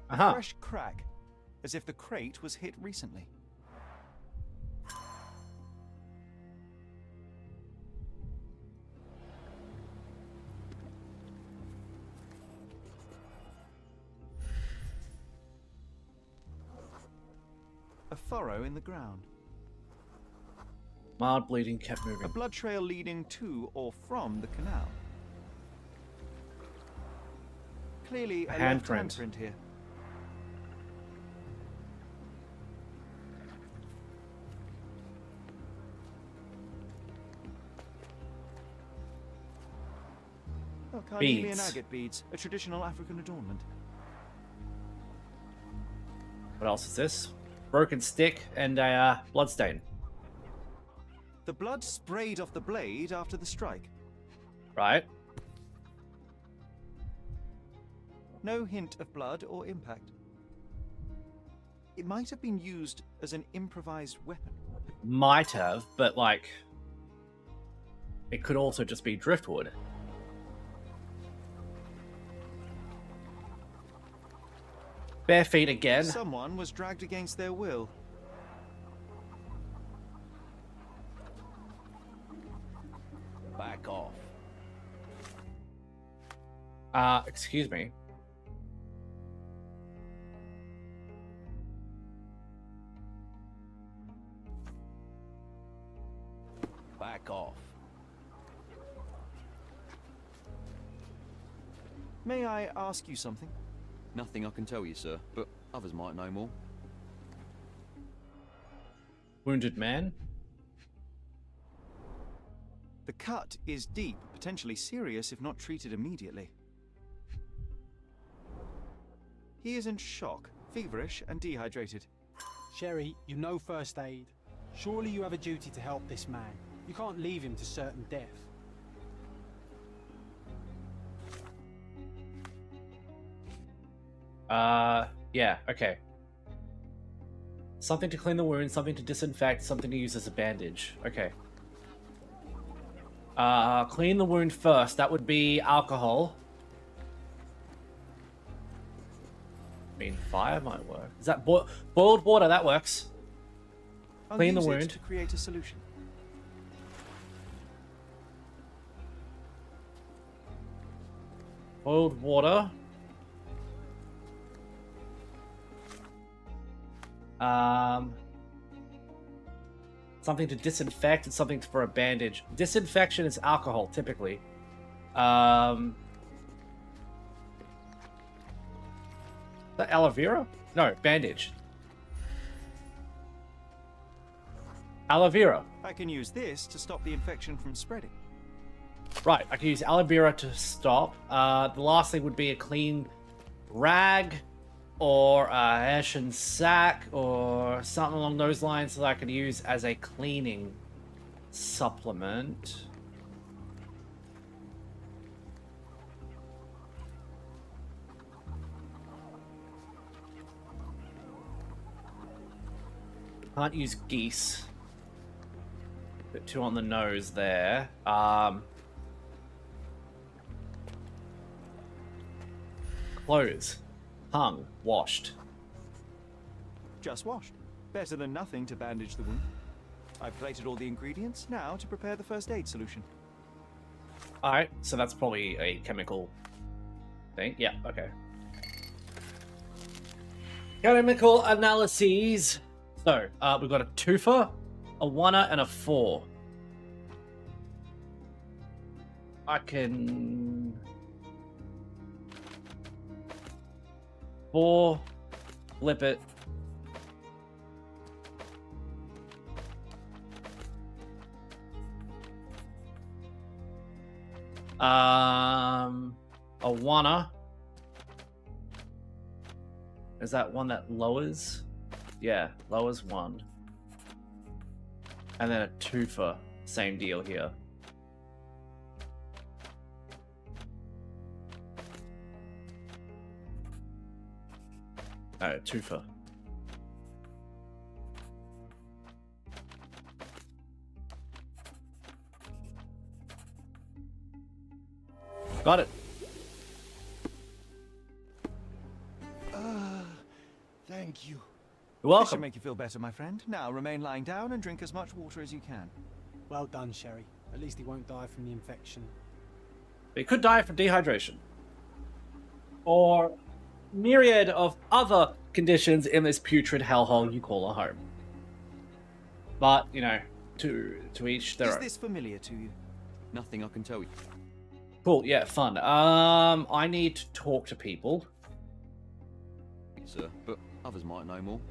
A fresh crack, as if the crate was hit recently. A furrow in the ground. Mild bleeding kept A moving. blood trail leading to or from the canal. Clearly a left handprint here. Oh, carnelian Beads. agate beads, a traditional African adornment. What else is this? Broken stick and a blood stain. The blood sprayed off the blade after the strike. Right. No hint of blood or impact. It might have been used as an improvised weapon. Might have, but like, it could also just be driftwood. Bare feet again. Someone was dragged against their will. Back off. Excuse me. Back off. May I ask you something? Nothing I can tell you, sir, but others might know more. Wounded man. The cut is deep, potentially serious if not treated immediately. He is in shock, feverish and dehydrated. Sherry, you know first aid. Surely you have a duty to help this man. You can't leave him to certain death. Yeah, okay. Something to clean the wound, something to disinfect, something to use as a bandage. Okay. Clean the wound first. That would be alcohol. I mean, fire might work. Is that boiled water? That works. I'll Clean the use it wound. to create a solution. Boiled water. Something to disinfect and something for a bandage. Disinfection is alcohol, typically. Is that aloe vera? No, bandage. Aloe vera. I can use this to stop the infection from spreading. Right, I can use aloe vera to stop. The last thing would be a clean rag or a Hessian sack or something along those lines that I could use as a cleaning supplement. Can't use geese. Bit too on the nose there. Clothes. Hung. Washed. Just washed. Better than nothing to bandage the wound. I've plated all the ingredients, now to prepare the first aid solution. Alright, so that's probably a chemical thing. Yeah, okay. Chemical analyses. So, we've got a twofer, a oneer, and a 4. I can... 4, flip it. A oneer. Is that one that lowers? Yeah, lowers 1. And then a twofer. Same deal here. Oh, twofer. Got it. Thank you. You're This should welcome. make you feel better, my friend. Now remain lying down and drink as much water as you can. Well done, Sherry. At least he won't die from the infection. He could die from dehydration. Or myriad of other conditions in this putrid hellhole you call a home. But, you know, to each their Is own. this familiar to you? Nothing I can tell you. Cool, yeah, fun. I need to talk to people. Sir, but others might know more.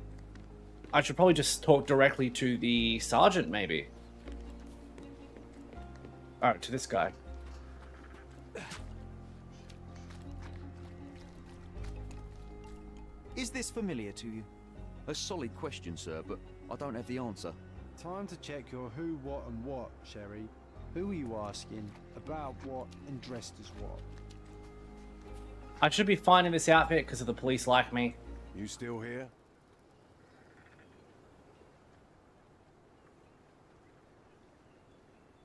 I should probably just talk directly to the sergeant, maybe. Alright, to this guy. Is this familiar to you? A solid question, sir, but I don't have the answer. Time to check your who, what, and what, Sherry. Who are you asking? About what? And dressed as what? I should be fine in this outfit because of the police like me. You still here?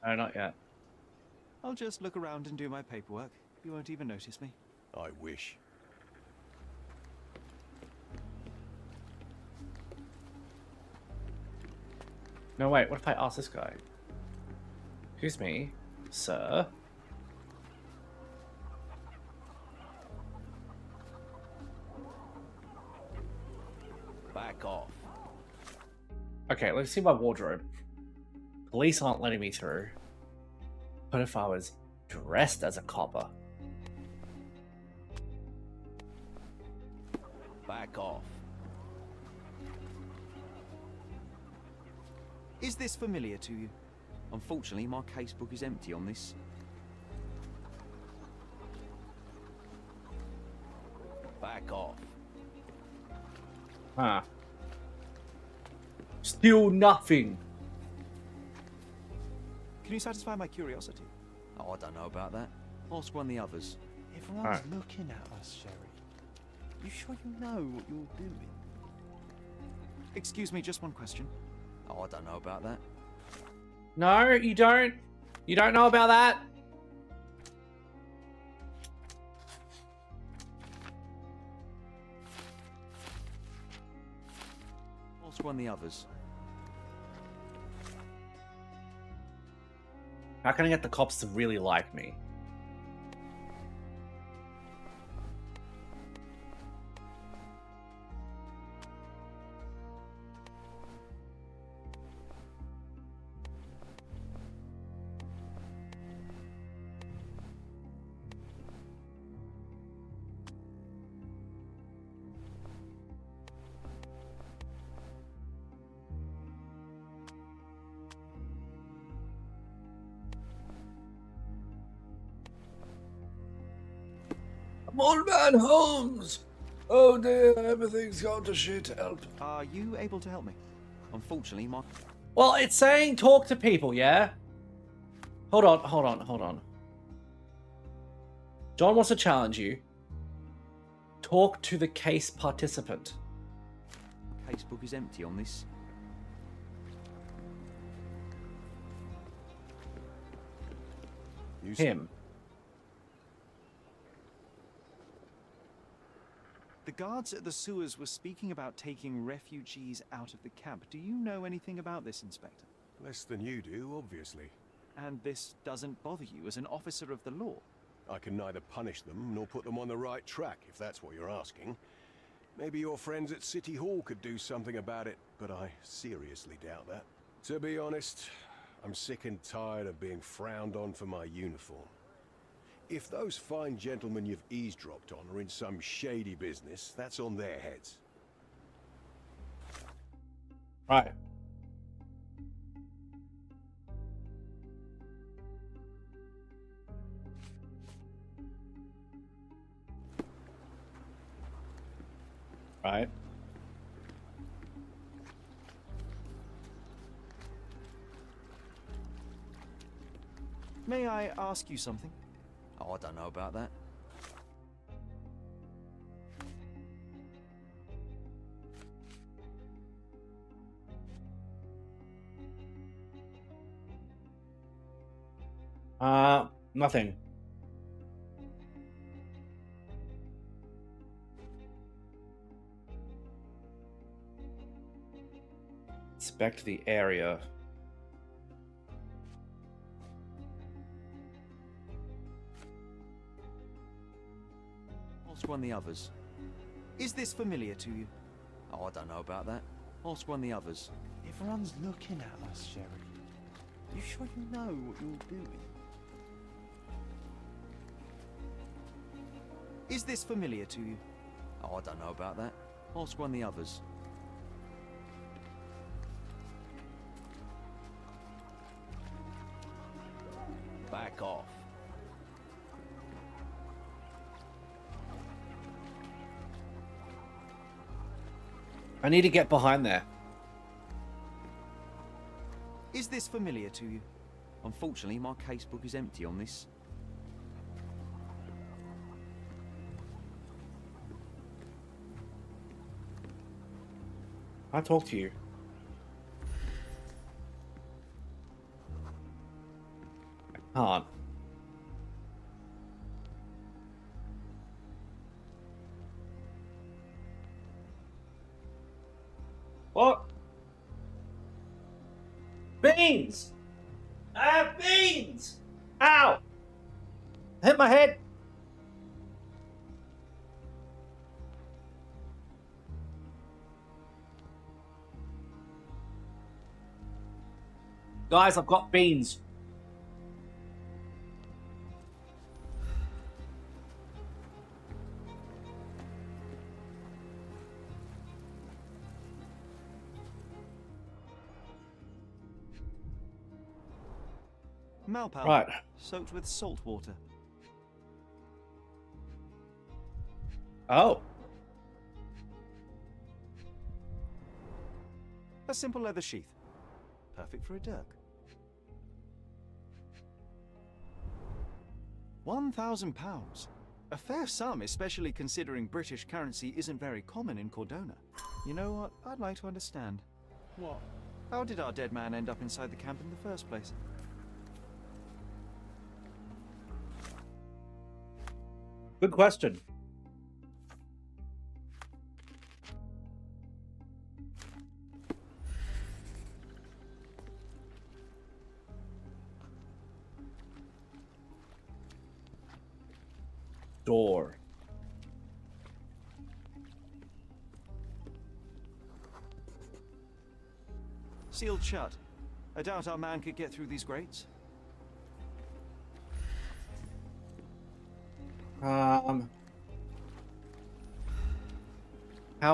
No, not yet. I'll just look around and do my paperwork. You won't even notice me. I wish. No, wait, what if I ask this guy? Excuse me, sir? Back off. Okay, let's see my wardrobe. Police aren't letting me through. What if I was dressed as a copper? Back off. Is this familiar to you? Unfortunately, my casebook is empty on this. Back off. Huh. Still nothing. Can you satisfy my curiosity? Oh, I don't know about that. Ask one of the others. Everyone's Alright. looking at us, Sherry. You sure you know what you're doing? Excuse me, just one question. Oh, I don't know about that. No, you don't. You don't know about that? Ask one of the others. How can I get the cops to really like me? Old man Holmes! Oh dear, everything's gone to shit. Help. Are you able to help me? Unfortunately, my... Well, it's saying talk to people, yeah? Hold on. John wants to challenge you. Talk to the case participant. casebook is empty on this. You Him. The guards at the sewers were speaking about taking refugees out of the camp. Do you know anything about this, Inspector? Less than you do, obviously. And this doesn't bother you as an officer of the law? I can neither punish them nor put them on the right track, if that's what you're asking. Maybe your friends at City Hall could do something about it, but I seriously doubt that. To be honest, I'm sick and tired of being frowned on for my uniform. If those fine gentlemen you've eavesdropped on are in some shady business, that's on their heads. Right. Right. May I ask you something? Oh, I don't know about that. Nothing. Inspect the area. Ask one of the others. Is this familiar to you? Oh, I don't know about that. Ask one of the others. Everyone's looking at us, Sherry. You sure you know what you're doing? Is this familiar to you? Oh, I don't know about that. Ask one of the others. Back off. I need to get behind there. Is this familiar to you? Unfortunately, my casebook is empty on this. I talk to you. I can't. What? Beans! I have beans! Ow! I hit my head! Guys, I've got beans. Malpal. Right. Soaked with salt water. Oh. A simple leather sheath. Perfect for a dirk. 1,000 pounds. A fair sum, especially considering British currency isn't very common in Cordona. You know what? I'd like to understand. What? How did our dead man end up inside the camp in the first place? Good question. Door. Sealed shut. I doubt our man could get through these grates. How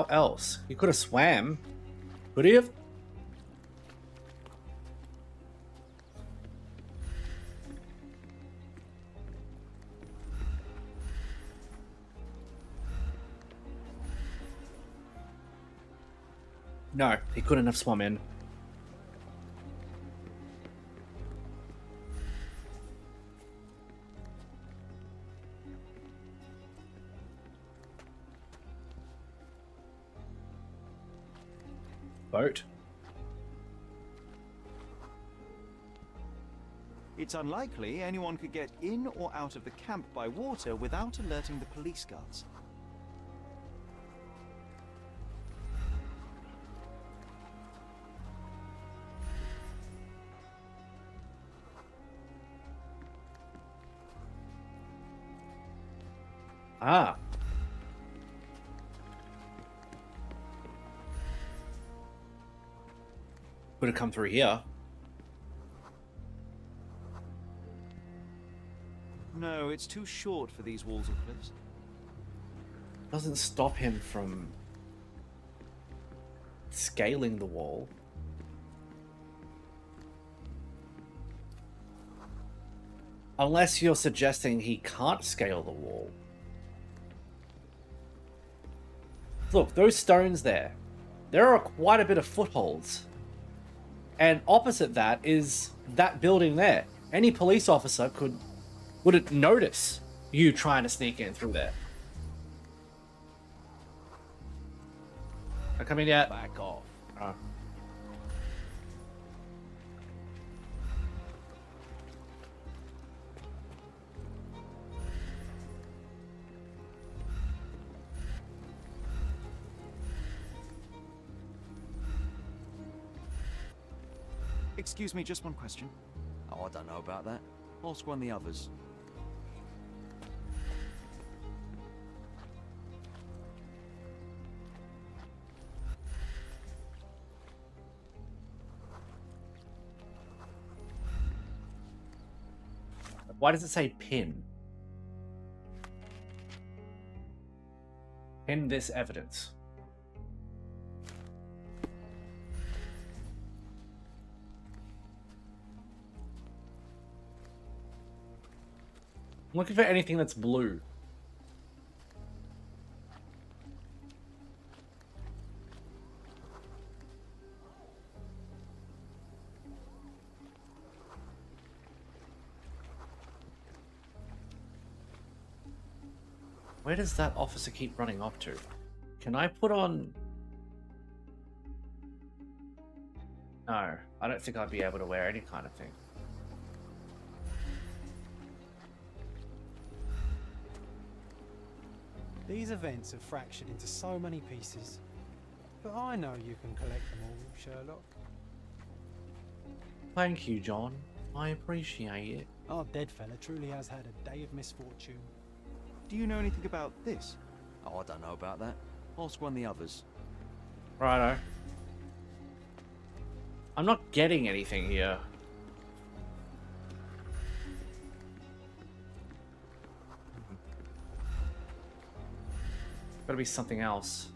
else? You could have swam. Could he have? No, he couldn't have swum in. Boat. It's unlikely anyone could get in or out of the camp by water without alerting the police guards. Ah. Would have come through here. No, it's too short for these walls or cliffs. Doesn't stop him from scaling the wall. Unless you're suggesting he can't scale the wall. Look, those stones there. There are quite a bit of footholds. And opposite that is that building there. Any police officer wouldn't notice you trying to sneak in through there. Not coming yet. Back off. Oh. Excuse me, just one question. Oh, I don't know about that. Ask one of the others. Why does it say pin? Pin this evidence. I'm looking for anything that's blue. Where does that officer keep running off to? Can I put on... No, I don't think I'd be able to wear any kind of thing. These events are fractured into so many pieces. But I know you can collect them all, Sherlock. Thank you, John. I appreciate it. Our dead fella truly has had a day of misfortune. Do you know anything about this? Oh, I don't know about that. Ask one of the others. Righto. I'm not getting anything here. Gotta be something else.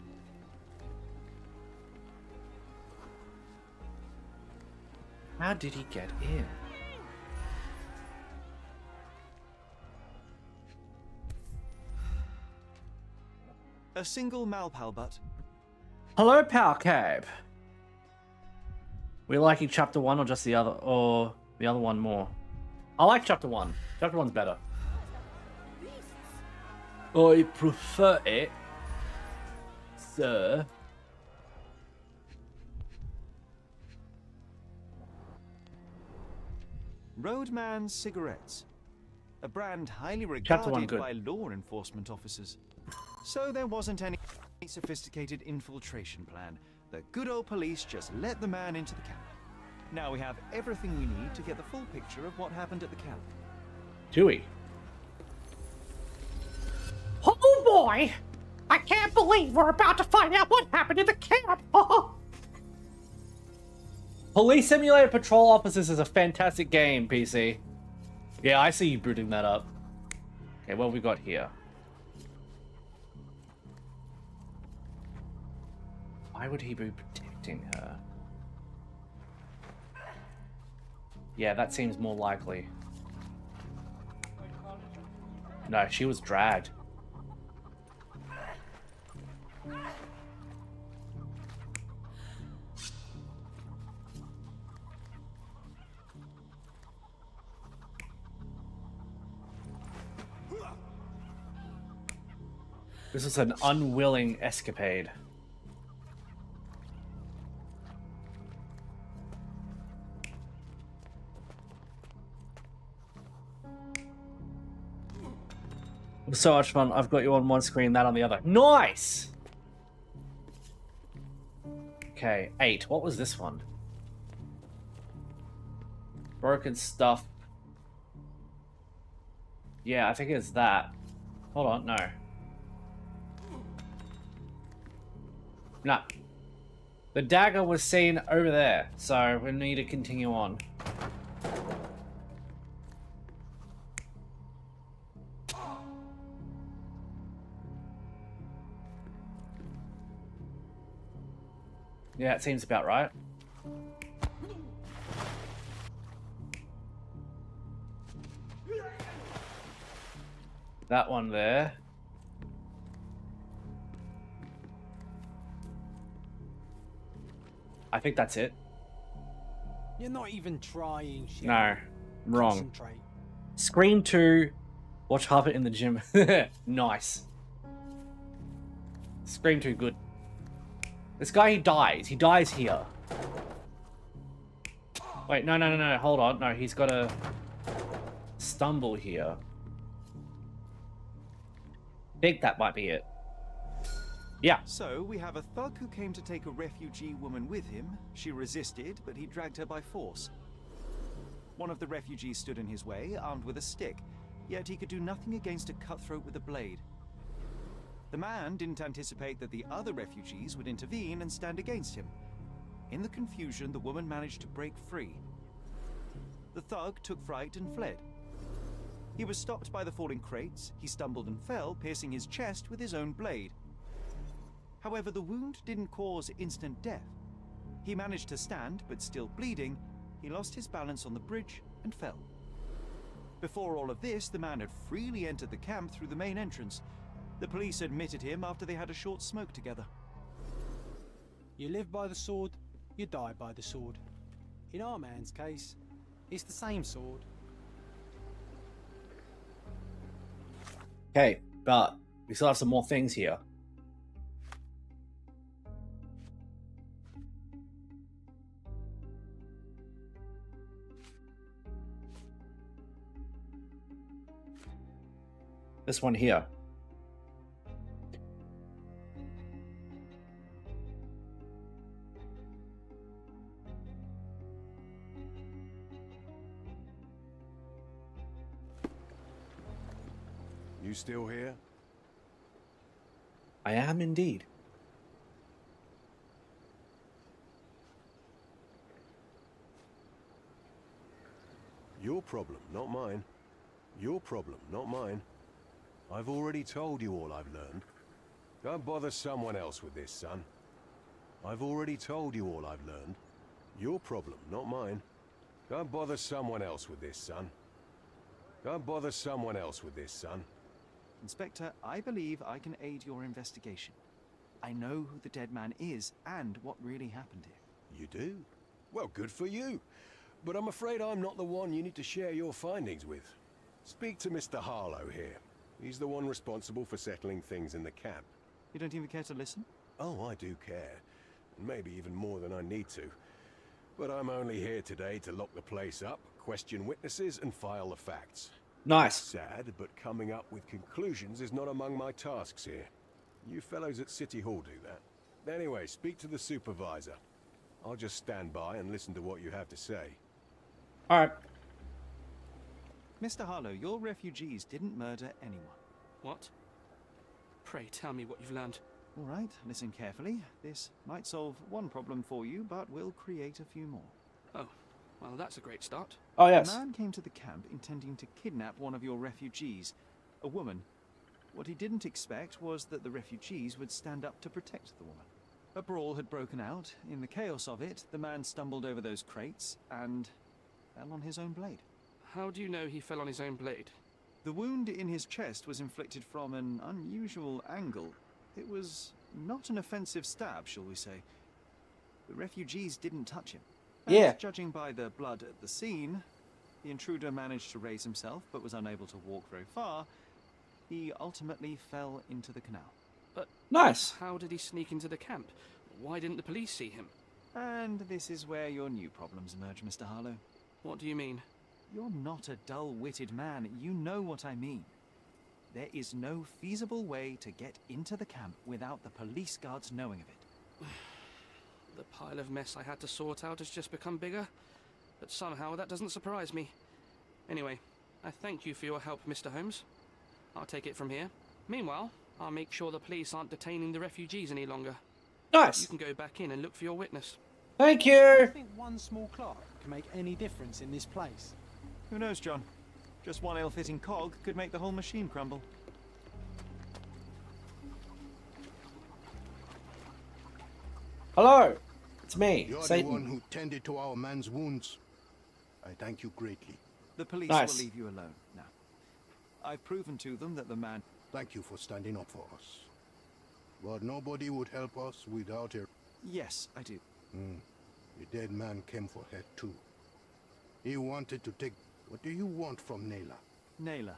How did he get in? A single Malpal butt. Hello, Pal Cab. We liking chapter 1 or just the other, or the other one more? I like chapter 1. Chapter 1's better. I prefer it, sir. Roadman cigarettes. A brand highly Chapter 1 regarded good. by law enforcement officers. So there wasn't any sophisticated infiltration plan. The good old police just let the man into the camp. Now we have everything we need to get the full picture of what happened at the camp. Do we? Oh boy! I can't believe we're about to find out what happened at the camp! Police Simulator Patrol Officers is a fantastic game, PC. Yeah, I see you booting that up. Okay, what have we got here? Why would he be protecting her? Yeah, that seems more likely. No, she was dragged. This is an unwilling escapade. It was so much fun. I've got you on one screen, that on the other. Nice! Okay, 8. What was this one? Broken stuff. Yeah, I think it's that. Hold on, no. No. The dagger was seen over there, so we need to continue on. Yeah, it seems about right. That one there. I think that's it. You're not even trying, shit. No, I'm wrong. Concentrate. Scream 2. Watch Harvard in the gym. Nice. Scream 2, good. This guy, he dies. He dies here. Wait, no. Hold on. No, he's got to stumble here. I think that might be it. Yeah. So, we have a thug who came to take a refugee woman with him. She resisted, but he dragged her by force. One of the refugees stood in his way, armed with a stick, yet he could do nothing against a cutthroat with a blade. The man didn't anticipate that the other refugees would intervene and stand against him. In the confusion, the woman managed to break free. The thug took fright and fled. He was stopped by the falling crates. He stumbled and fell, piercing his chest with his own blade. However, the wound didn't cause instant death. He managed to stand, but still bleeding, he lost his balance on the bridge and fell. Before all of this, the man had freely entered the camp through the main entrance. The police admitted him after they had a short smoke together. You live by the sword, you die by the sword. In our man's case, it's the same sword. Okay, but we still have some more things here. This one here. You still here? I am indeed. Your problem, not mine. Your problem, not mine. I've already told you all I've learned. Don't bother someone else with this, son. I've already told you all I've learned. Your problem, not mine. Don't bother someone else with this, son. Don't bother someone else with this, son. Inspector, I believe I can aid your investigation. I know who the dead man is and what really happened here. You do? Well, good for you. But I'm afraid I'm not the one you need to share your findings with. Speak to Mr. Harlow here. He's the one responsible for settling things in the camp. You don't even care to listen? Oh, I do care. Maybe even more than I need to. But I'm only here today to lock the place up, question witnesses, and file the facts. Nice. Sad, but coming up with conclusions is not among my tasks here. You fellows at City Hall do that. Anyway, speak to the supervisor. I'll just stand by and listen to what you have to say. All right. Mr. Harlow, your refugees didn't murder anyone. What? Pray tell me what you've learned. All right, listen carefully. This might solve one problem for you, but will create a few more. Oh, well, that's a great start. Oh, yes. A man came to the camp intending to kidnap one of your refugees, a woman. What he didn't expect was that the refugees would stand up to protect the woman. A brawl had broken out. In the chaos of it, the man stumbled over those crates and fell on his own blade. How do you know he fell on his own blade? The wound in his chest was inflicted from an unusual angle. It was not an offensive stab, shall we say. The refugees didn't touch him. And Yeah. judging by the blood at the scene, the intruder managed to raise himself but was unable to walk very far. He ultimately fell into the canal. But Nice. how did he sneak into the camp? Why didn't the police see him? And this is where your new problems emerge, Mr. Harlow. What do you mean? You're not a dull-witted man. You know what I mean. There is no feasible way to get into the camp without the police guards knowing of it. The pile of mess I had to sort out has just become bigger, but somehow that doesn't surprise me. Anyway, I thank you for your help, Mr. Holmes. I'll take it from here. Meanwhile, I'll make sure the police aren't detaining the refugees any longer. Nice. You can go back in and look for your witness. Thank I you. think one small clock can make any difference in this place. Who knows, John? Just one ill-fitting cog could make the whole machine crumble. Hello. It's me, You're Satan. the one who tended to our man's wounds. I thank you greatly. The police Nice. will leave you alone now. I've proven to them that the man... Thank you for standing up for us. But nobody would help us without a... Yes, I do. The dead man came for her too. He wanted to take... What do you want from Nayla? Nayla.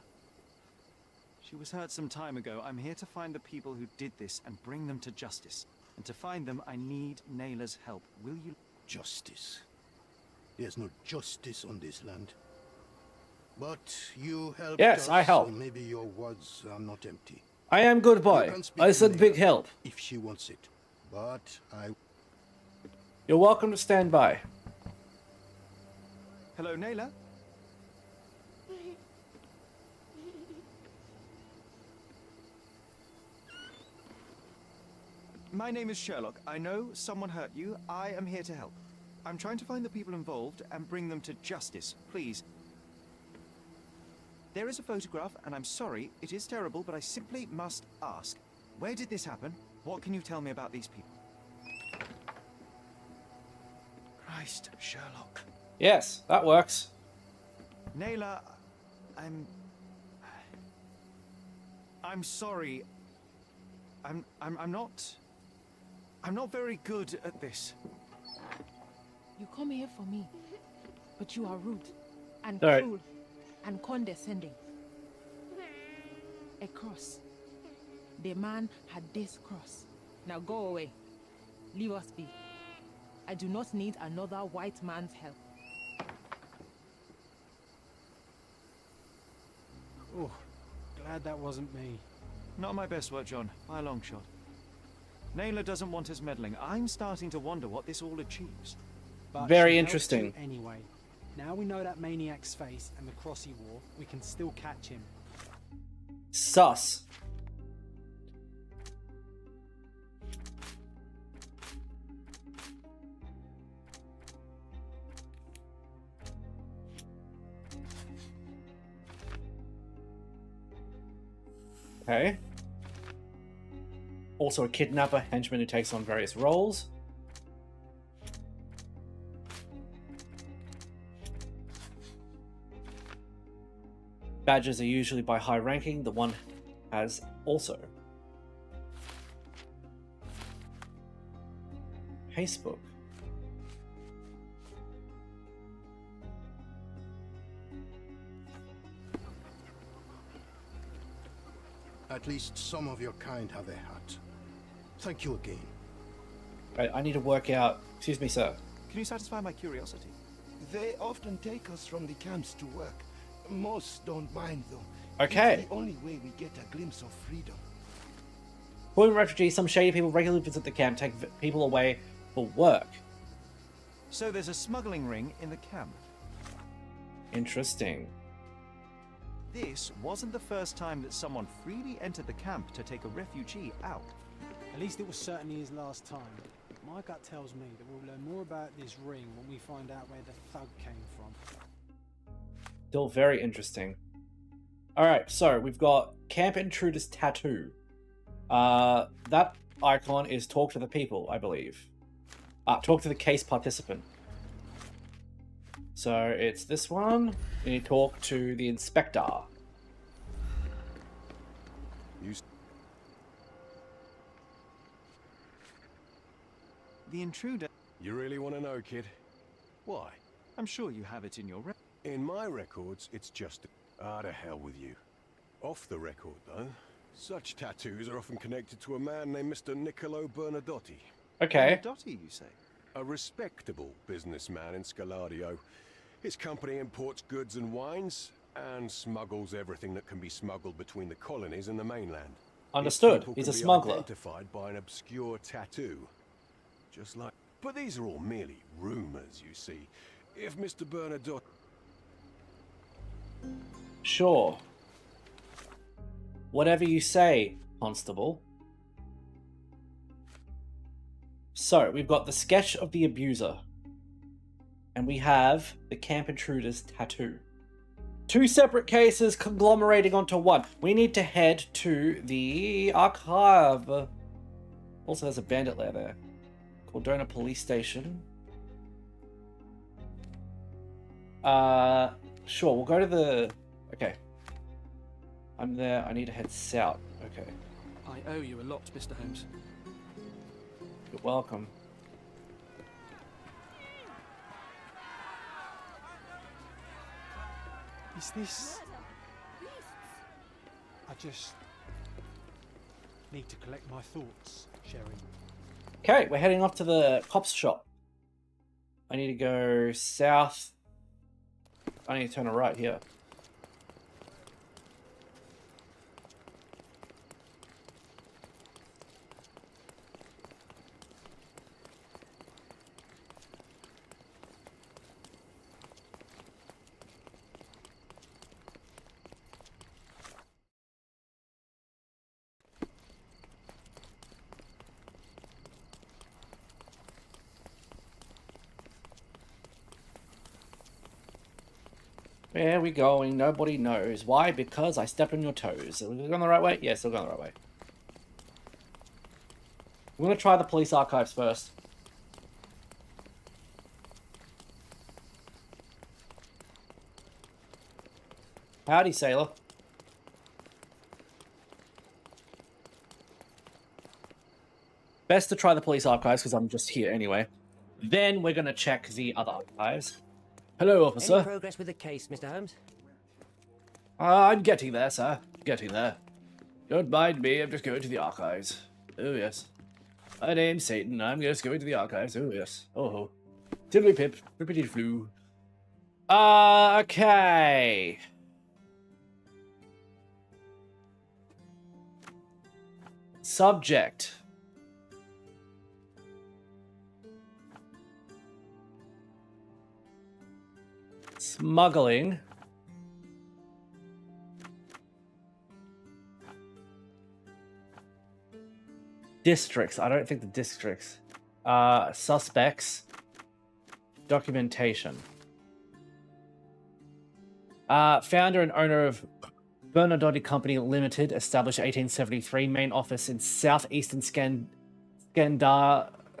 She was hurt some time ago. I'm here to find the people who did this and bring them to justice. And to find them, I need Nayla's help. Will you... Justice. There's no justice on this land. But you helped Yes, us, I help. so maybe your words are not empty. I am good You boy. can speak I to said big Leia help. if she wants it, but I... You're welcome to stand by. Hello, Naylor. My name is Sherlock. I know someone hurt you. I am here to help. I'm trying to find the people involved and bring them to justice. Please. There is a photograph, and I'm sorry, it is terrible, but I simply must ask. Where did this happen? What can you tell me about these people? Christ, Sherlock. Yes, that works. Naylor, I'm sorry. I'm not very good at this. You come here for me, but you are rude and Sorry. cruel and condescending. A cross. The man had this cross. Now go away. Leave us be. I do not need another white man's help. Oh, glad that wasn't me. Not my best work, John, by a long shot. Naylor doesn't want us meddling. I'm starting to wonder what this all achieves. But Very she helped interesting. you anyway, now we know that maniac's face and the cross he wore, we can still catch him. Sus. Okay. Also a kidnapper, henchman who takes on various roles. Badges are usually by high ranking. The one has also. Casebook. At least some of your kind have a hat. Thank you again. Right, I need to work out. Excuse me, sir. Can you satisfy my curiosity? They often take us from the camps to work. Most don't mind, though. Okay. It's the only way we get a glimpse of freedom. According to refugees, some shady people regularly visit the camp, take people away for work. So there's a smuggling ring in the camp. Interesting. This wasn't the first time that someone freely entered the camp to take a refugee out. At least it was certainly his last time. My gut tells me that we'll learn more about this ring when we find out where the thug came from. Still very interesting. Alright, so we've got Camp Intruder's Tattoo. That icon is talk to the people, I believe. Talk to the case participant. So it's this one. And you talk to the inspector. The intruder... You really want to know, kid? Why? I'm sure you have it in your In my records, it's just... to hell with you. Off the record, though, such tattoos are often connected to a man named Mr. Niccolo Bernadotti. Okay. Bernadotti, you say? A respectable businessman in Scaladio. His company imports goods and wines, and smuggles everything that can be smuggled between the colonies and the mainland. Understood. People He's a can be smuggler. Identified by an obscure tattoo. Just like... But these are all merely rumors, you see. If Mr. Bernadotti... Sure. Whatever you say, Constable. So, we've got the sketch of the abuser. And we have the Camp Intruder's Tattoo. Two separate cases conglomerating onto one. We need to head to the archive. Also, there's a bandit lair there. Cordona Police Station. Sure, we'll go to the... Okay. I'm there. I need to head south. Okay. I owe you a lot, Mr. Holmes. You're welcome. Is this... I just need to collect my thoughts, Sherry. Okay, we're heading off to the cops shop. I need to go south. I need to turn a right here. Where are we going? Nobody knows. Why? Because I stepped on your toes. Are we going the right way? Yes, we're going the right way. We're going to try the police archives first. Howdy, sailor. Best to try the police archives because I'm just here anyway. Then we're going to check the other archives. Hello, officer. Any progress with the case, Mr. Holmes? I'm getting there, sir. Getting there. Don't mind me, I'm just going to the archives. Oh, yes. My name's Satan, I'm just going to the archives. Oh, yes. Oh, tiddly pip, rippity flu. Okay. Subject. Smuggling. Districts. I don't think the districts. Suspects. Documentation. Founder and owner of Bernadotti Company Limited, established 1873, main office in southeastern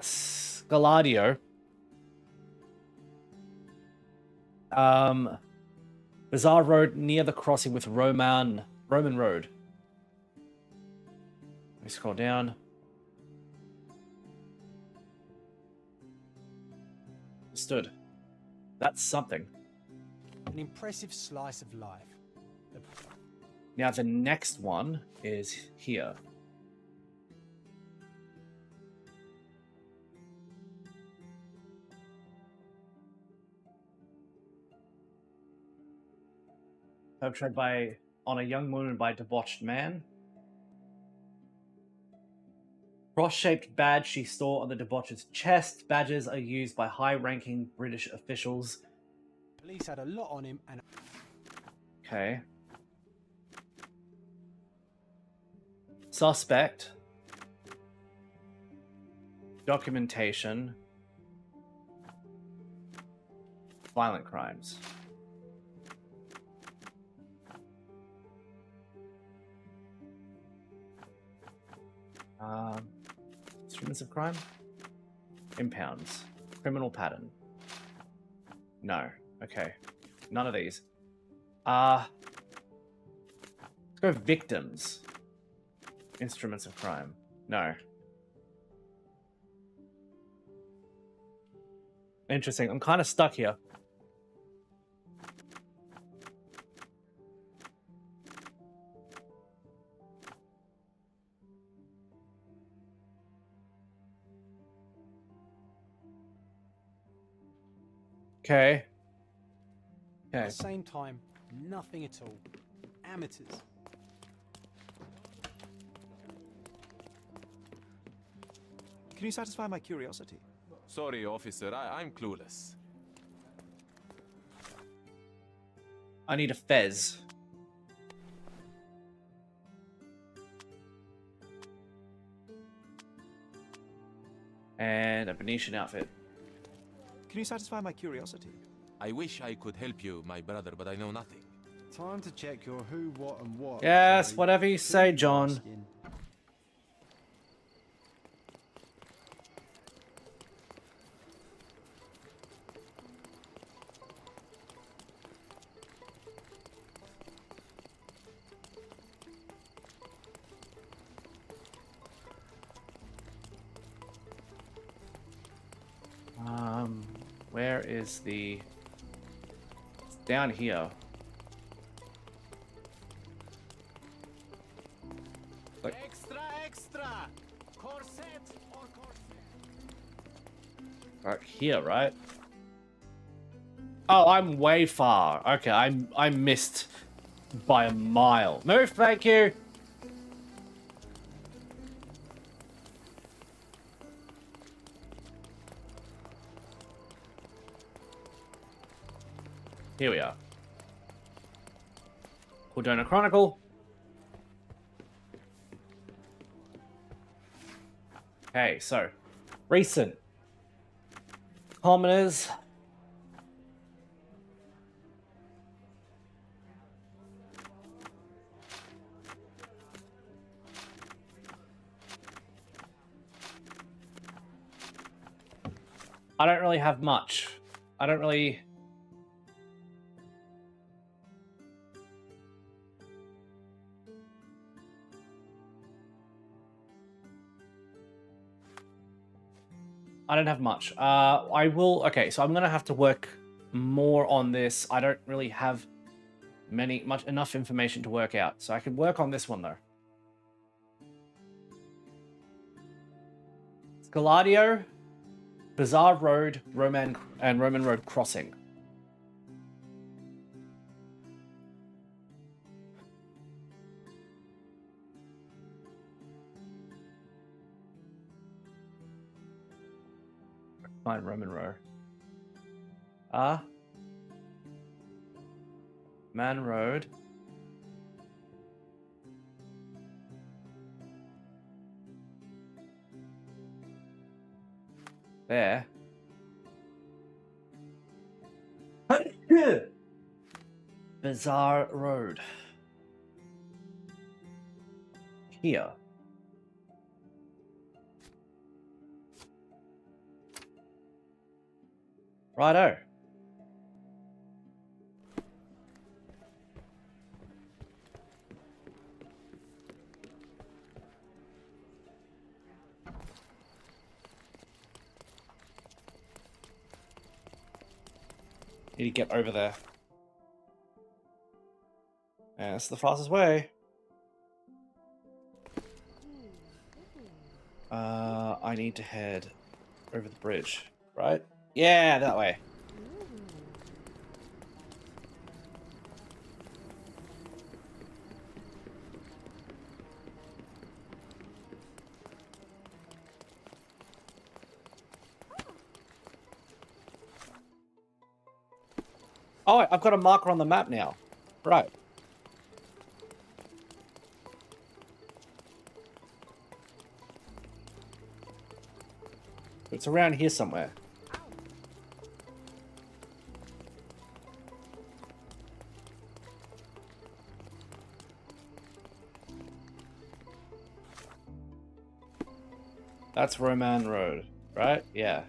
Scaladio. Bazaar Road near the crossing with Roman Road. Let me scroll down. Understood. That's something. An impressive slice of life. Now the next one is here. Perpetrated on a young woman by a debauched man. Cross-shaped badge she saw on the debaucher's chest. Badges are used by high-ranking British officials. Police had a lot on him and... Okay. Suspect. Documentation. Violent crimes. Instruments of crime? Impounds. Criminal pattern. No. Okay. None of these. Let's go victims. Instruments of crime. No. Interesting. I'm kind of stuck here. Okay. Okay. At the same time, nothing at all. Amateurs. Can you satisfy my curiosity? Sorry, officer, I'm clueless. I need a fez. And a Venetian outfit. Can you satisfy my curiosity? I wish I could help you, my brother, but I know nothing. Time to check your who, what, and what. Yes, whatever you say, John. Where is the... It's down here. Like... Extra! Corset or corset? Right here, right? Oh, I'm way far. Okay, I missed by a mile. Move, thank you. Here we are. Cordona Chronicle. Okay, so recent commoners. I don't really have much. I don't really... I don't have much. I will... Okay, so I'm going to have to work more on this. I don't really have enough information to work out. So I can work on this one, though. Scaladio, Bazaar Road, Roman Road Crossing. Find Roman Road. Man Road. There. Bazaar Road. Here. Righto. Need to get over there. And that's the fastest way. I need to head over the bridge, right? Yeah, that way. Oh, I've got a marker on the map now. Right. It's around here somewhere. That's Roman Road, right? Yeah.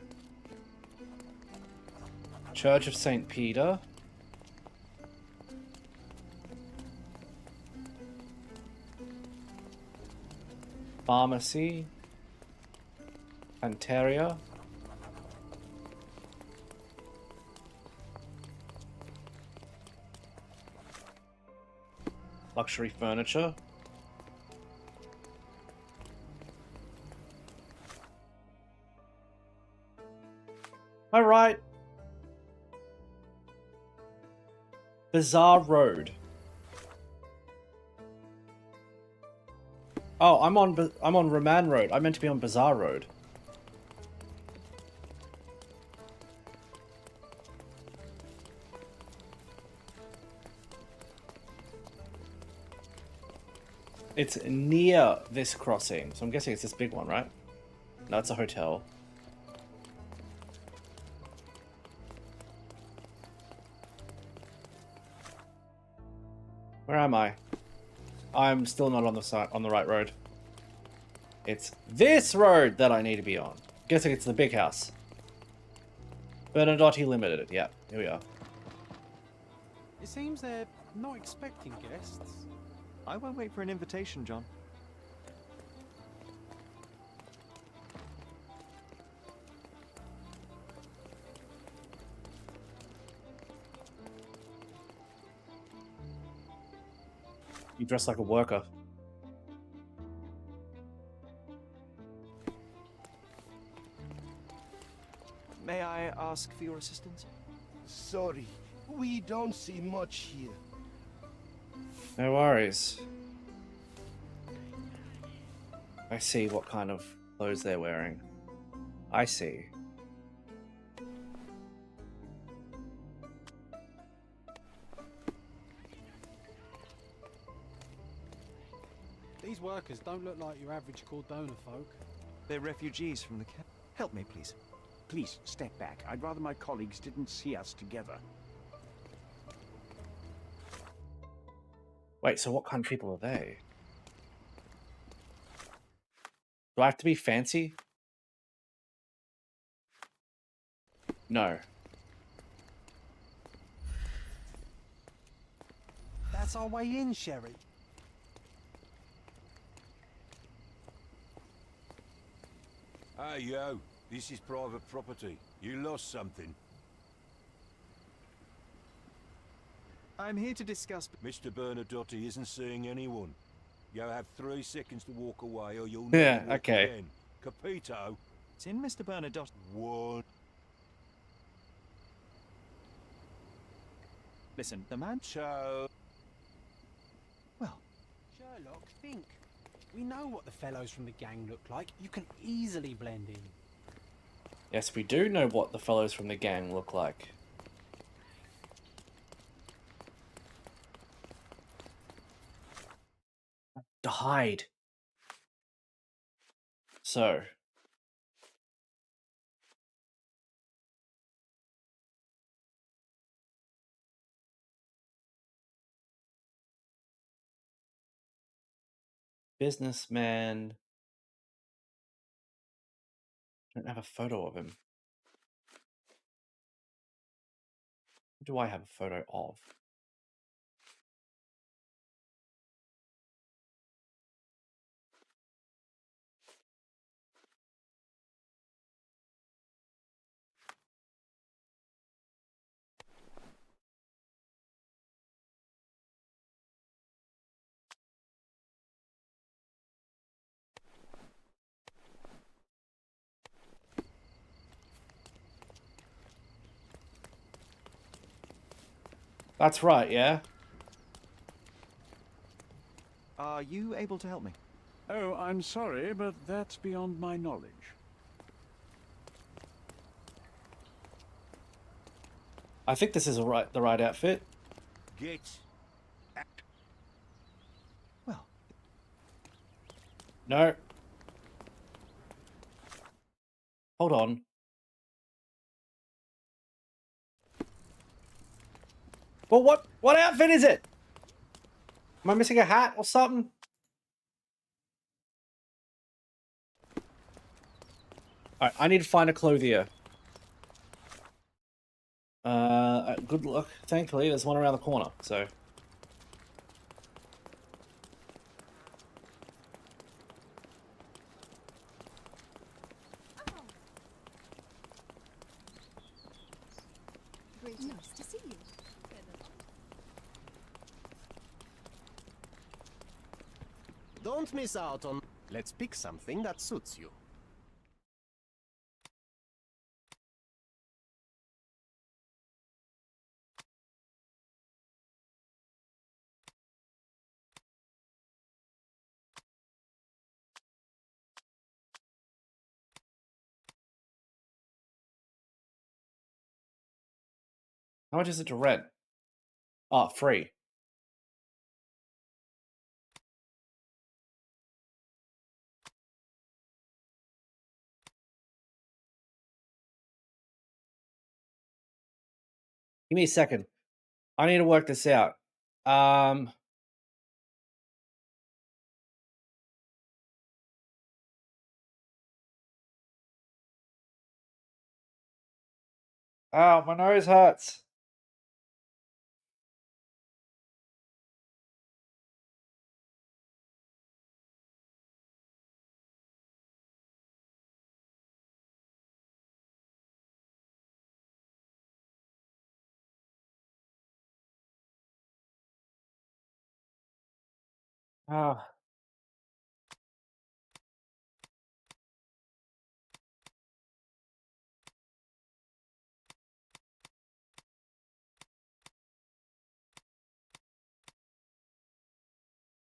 Church of St. Peter. Pharmacy. Ontario. Luxury furniture. All right. Bazaar Road. Oh, I'm on Roman Road. I meant to be on Bazaar Road. It's near this crossing, so I'm guessing it's this big one, right? No, it's a hotel. Where am I? I'm still not on the right road. It's this road that I need to be on. Guessing it's the big house. Bernadotte Limited. Yeah, here we are. It seems they're not expecting guests. I won't wait for an invitation, John. You dress like a worker. May I ask for your assistance? Sorry, we don't see much here. No worries. I see what kind of clothes they're wearing. I see. These workers don't look like your average Cordona folk. They're refugees from the camp. Help me, please. Please, step back. I'd rather my colleagues didn't see us together. Wait, so what kind of people are they? Do I have to be fancy? No. That's our way in, Sherry. Hey, yo. This is private property. You lost something. I'm here to discuss... Mr. Bernadotte isn't seeing anyone. You have 3 seconds to walk away or you'll Yeah, never walk okay. again. Capito? It's in Mr. Bernadotte. One. Listen, the man... So... Well... Sherlock, think. We know what the fellows from the gang look like. You can easily blend in. Yes, we do know what the fellows from the gang look like. To hide. So. Businessman. Don't have a photo of him. Who do I have a photo of? That's right, yeah? Are you able to help me? Oh, I'm sorry, but that's beyond my knowledge. I think this is the right outfit. Get... Well... No. Hold on. Well, what outfit is it? Am I missing a hat or something? Alright, I need to find a clothier. Good luck. Thankfully, there's one around the corner, so... Nice to see you. Don't miss out on... Let's pick something that suits you. How much is it to rent? Oh, free. Give me a second. I need to work this out. Oh, my nose hurts. Ah.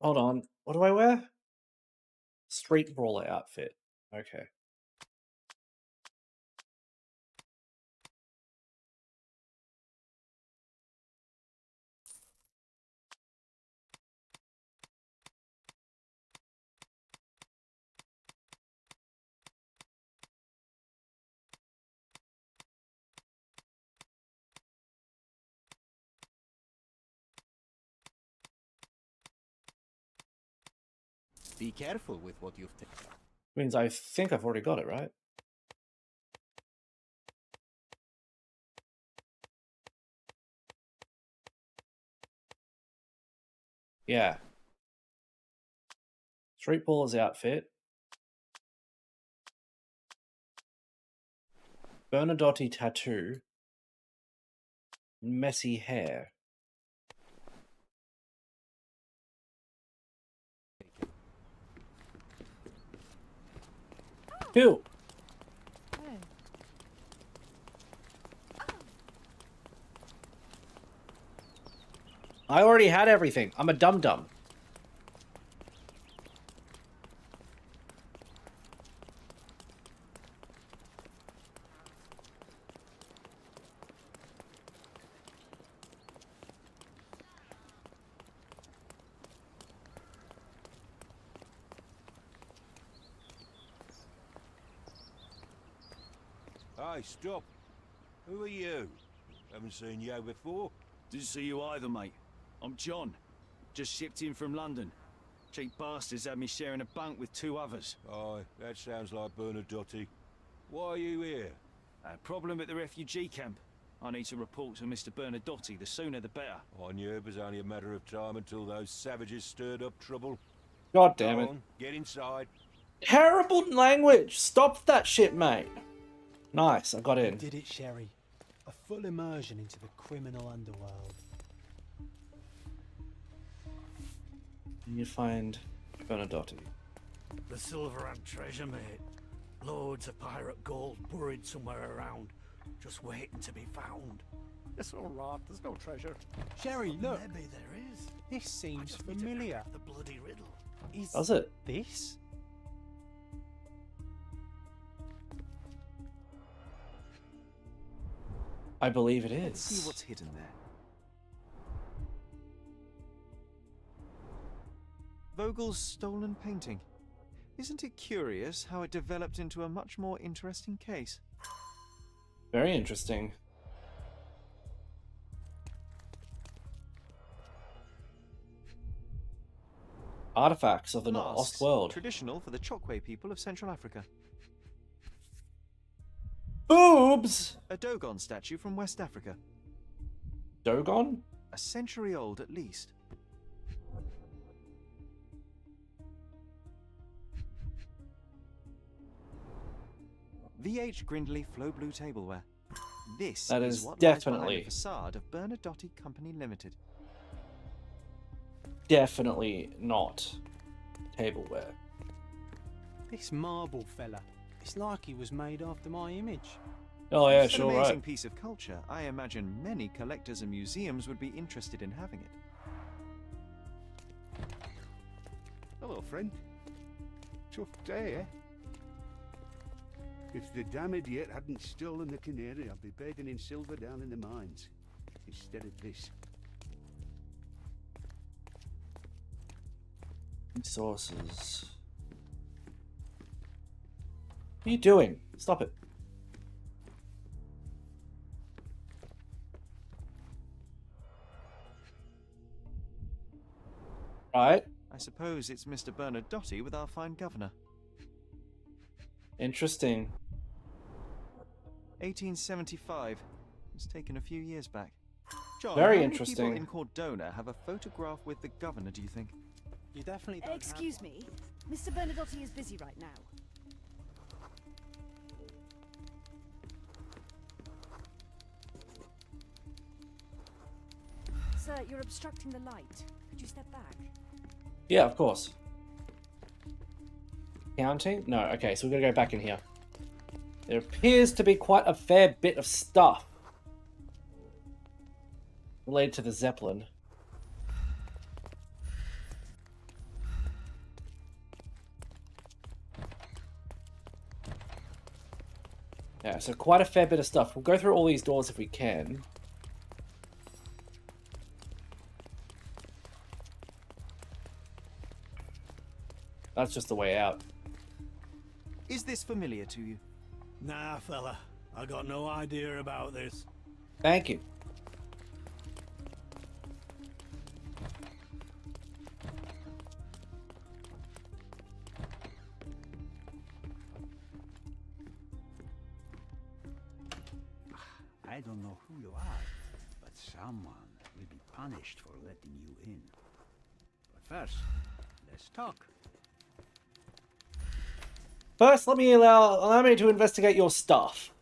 Hold on. What do I wear? Street brawler outfit. Okay. Be careful with what you've taken. Means I think I've already got it, right? Yeah. Street baller's outfit. Bernadotte tattoo. Messy hair. Who? I already had everything. I'm a dum-dum. Hey, stop. Who are you? Haven't seen you before. Didn't see you either, mate. I'm John. Just shipped in from London. Cheap bastards had me sharing a bunk with 2 others. Aye, that sounds like Bernadotte. Why are you here? A problem at the refugee camp. I need to report to Mr. Bernadotte. The sooner the better. I knew it was only a matter of time until those savages stirred up trouble. God damn it. Go on, get inside. Terrible language. Stop that shit, mate. Nice, I got in. You did it, Sherry. A full immersion into the criminal underworld. And you find Bernadotte. The Silverhand treasure, mate. Loads of pirate gold buried somewhere around, just waiting to be found. It's all right, there's no treasure. Sherry, look. Maybe there is. This seems familiar. The bloody riddle. Is Does it? This? I believe it Let's see is. what's hidden there. Vogel's stolen painting. Isn't it curious how it developed into a much more interesting case? Very interesting. Artifacts of the Lost World. Traditional for the Chokwe people of Central Africa. Boobs! A Dogon statue from West Africa. Dogon? A century old at least. VH Grindley Flow Blue tableware. This That is is what lies behind definitely- the facade of Bernadotte Company Limited. Definitely not tableware. This marble fella. It's like he was made after my image. Oh yeah, It's sure, an amazing right. piece of culture. I imagine many collectors and museums would be interested in having it. Hello, friend. Tough day, eh? If the damn idiot hadn't stolen the canary, I'd be bathing in silver down in the mines. Instead of this. Resources. What are you doing? Stop it. Right. I suppose it's Mr. Bernadotte with our fine governor. Interesting. 1875. It's taken a few years back. John, Very how many interesting. people in Cordona have a photograph with the governor, do you think? You definitely don't Excuse me. Mr. Bernadotte is busy right now. Sir, you're obstructing the light. Could you step back? Yeah, of course. Counting? No, okay, so we're gonna go back in here. There appears to be quite a fair bit of stuff related to the Zeppelin. Yeah, so quite a fair bit of stuff. We'll go through all these doors if we can. That's just the way out. Is this familiar to you? Nah, fella. I got no idea about this. Thank you. I don't know who you are, but someone will be punished for letting you in. First, let's talk. First, allow me to investigate your stuff.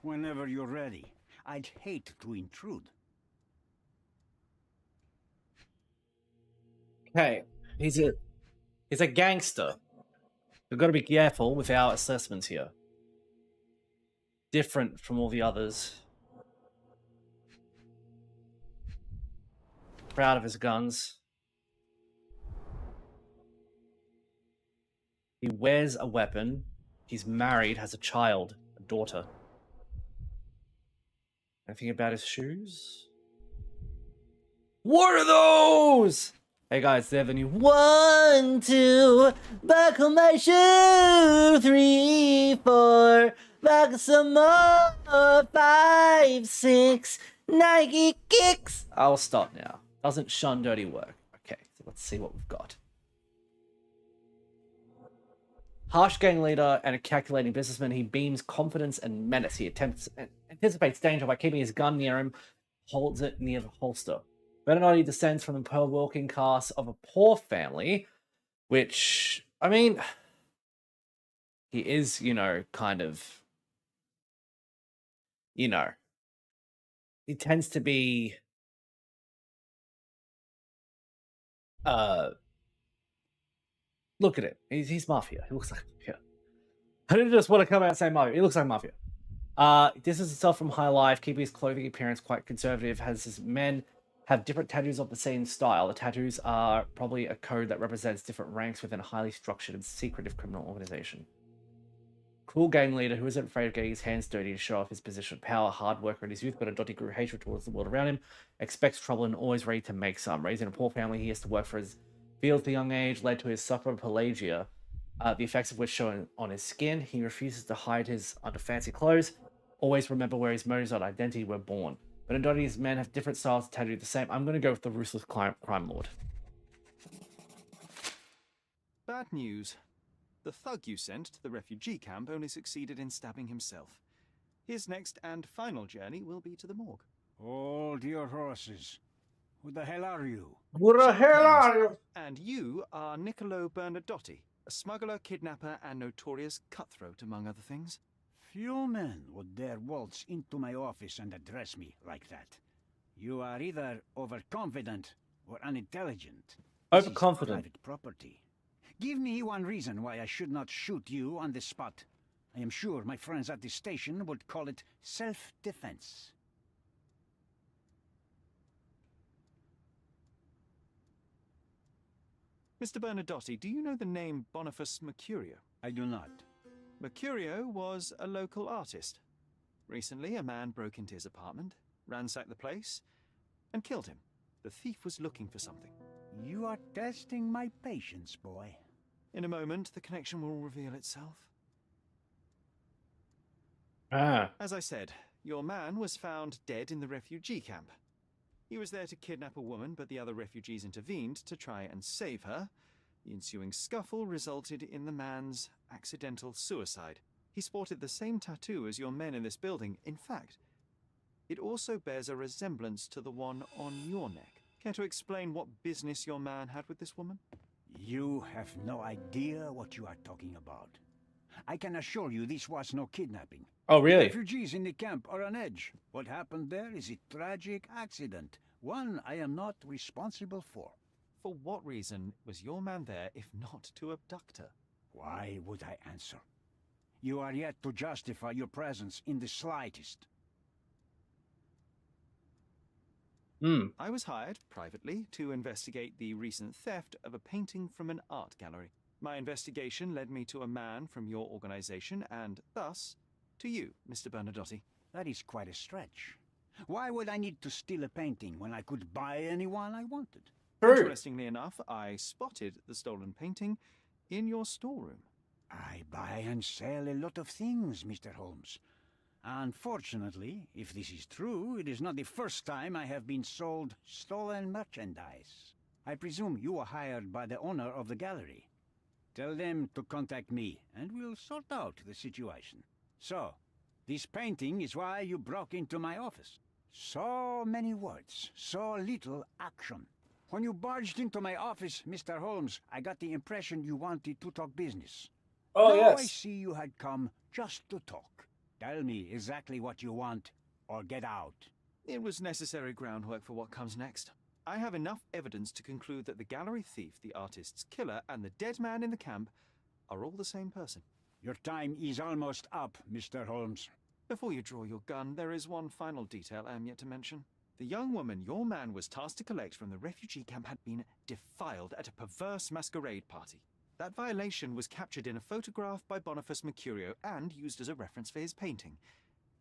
Whenever you're ready. I'd hate to intrude. Okay, he's a gangster. We've got to be careful with our assessments here. Different from all the others. Proud of his guns. He wears a weapon. He's married, has a child, a daughter. Anything about his shoes? What are those? Hey guys, they're the new 1, 2, buckle my shoe, 3, 4, buckle some more, 5, 6, Nike kicks. I'll stop now. Doesn't shun dirty work. Okay, so let's see what we've got. Harsh gang leader and a calculating businessman, he beams confidence and menace. He anticipates danger by keeping his gun near him, holds it near the holster. Bernardi descends from the pearl working class of a poor family, which, I mean, he is, kind of, he tends to be, look at it. He's mafia. He looks like mafia. I didn't just want to come out and say mafia. He looks like mafia. Distances himself from high life, keeping his clothing appearance quite conservative, has his men have different tattoos of the same style. The tattoos are probably a code that represents different ranks within a highly structured and secretive criminal organization. Cool gang leader who isn't afraid of getting his hands dirty to show off his position of power, hard worker in his youth, but Bernardi grew hatred towards the world around him, expects trouble and always ready to make some. Raised in a poor family, he has to work for his fields at a young age, led to his suffering the effects of which shown on his skin. He refuses to hide his under fancy clothes, always remember where his motives and identity were born. But Bernardi's men have different styles tattooed the same. I'm going to go with the ruthless crime lord. Bad news. The thug you sent to the refugee camp only succeeded in stabbing himself. His next and final journey will be to the morgue. Hold your horses. Who the hell are you? Who the hell are you? And you are Niccolo Bernadotti, a smuggler, kidnapper, and notorious cutthroat, among other things. Few men would dare waltz into my office and address me like that. You are either overconfident or unintelligent. Overconfident. This is private property. Give me one reason why I should not shoot you on the spot. I am sure my friends at the station would call it self-defense. Mr. Bernadotti, do you know the name Boniface Mercurio? I do not. Mercurio was a local artist. Recently, a man broke into his apartment, ransacked the place, and killed him. The thief was looking for something. You are testing my patience, boy. In a moment, the connection will reveal itself. As I said, your man was found dead in the refugee camp. He was there to kidnap a woman, but the other refugees intervened to try and save her. The ensuing scuffle resulted in the man's accidental suicide. He sported the same tattoo as your men in this building. In fact, it also bears a resemblance to the one on your neck. Care to explain what business your man had with this woman? You have no idea what you are talking about. I can assure you this was no kidnapping. Oh, really? The refugees in the camp are on edge. What happened there is a tragic accident, one I am not responsible for. For what reason was your man there if not to abduct her? Why would I answer? You are yet to justify your presence in the slightest. I was hired, privately, to investigate the recent theft of a painting from an art gallery. My investigation led me to a man from your organization, and thus, to you, Mr. Bernadotti. That is quite a stretch. Why would I need to steal a painting when I could buy anyone I wanted? Interestingly enough, I spotted the stolen painting in your storeroom. I buy and sell a lot of things, Mr. Holmes. Unfortunately, if this is true, it is not the first time I have been sold stolen merchandise. I presume you were hired by the owner of the gallery. Tell them to contact me, and we'll sort out the situation. So, this painting is why you broke into my office. So many words, so little action. When you barged into my office, Mr. Holmes, I got the impression you wanted to talk business. Oh, now yes. I see you had come just to talk. Tell me exactly what you want, or get out. It was necessary groundwork for what comes next. I have enough evidence to conclude that the gallery thief, the artist's killer, and the dead man in the camp are all the same person. Your time is almost up, Mr. Holmes. Before you draw your gun, there is one final detail I am yet to mention. The young woman your man was tasked to collect from the refugee camp had been defiled at a perverse masquerade party. That violation was captured in a photograph by Boniface Mercurio and used as a reference for his painting.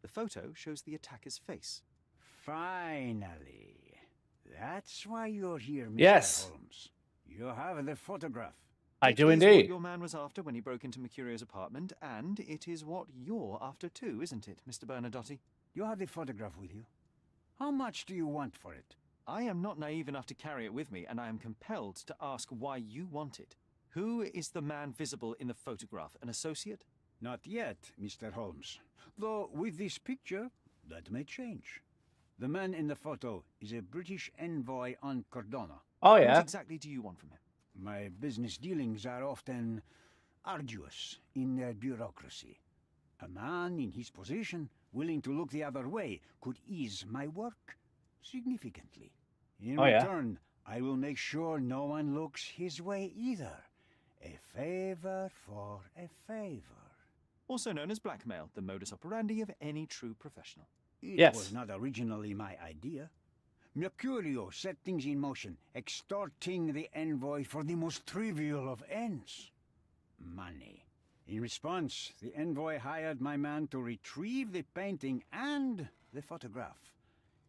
The photo shows the attacker's face. Finally. That's why you're here, Mr. Yes. Holmes. You have the photograph. I do It is indeed. what your man was after when he broke into Mercurio's apartment, and it is what you're after too, isn't it, Mr. Bernadotti? You have the photograph with you. How much do you want for it? I am not naive enough to carry it with me, and I am compelled to ask why you want it. Who is the man visible in the photograph? An associate? Not yet, Mr. Holmes. Though with this picture, that may change. The man in the photo is a British envoy on Cordona. Oh, yeah. What exactly do you want from him? My business dealings are often arduous in their bureaucracy. A man in his position, willing to look the other way, could ease my work significantly. In return, I will make sure no one looks his way either. A favor for a favor. Also known as blackmail, the modus operandi of any true professional. It was not originally my idea. Mercurio set things in motion, extorting the envoy for the most trivial of ends. Money. In response, the envoy hired my man to retrieve the painting and the photograph,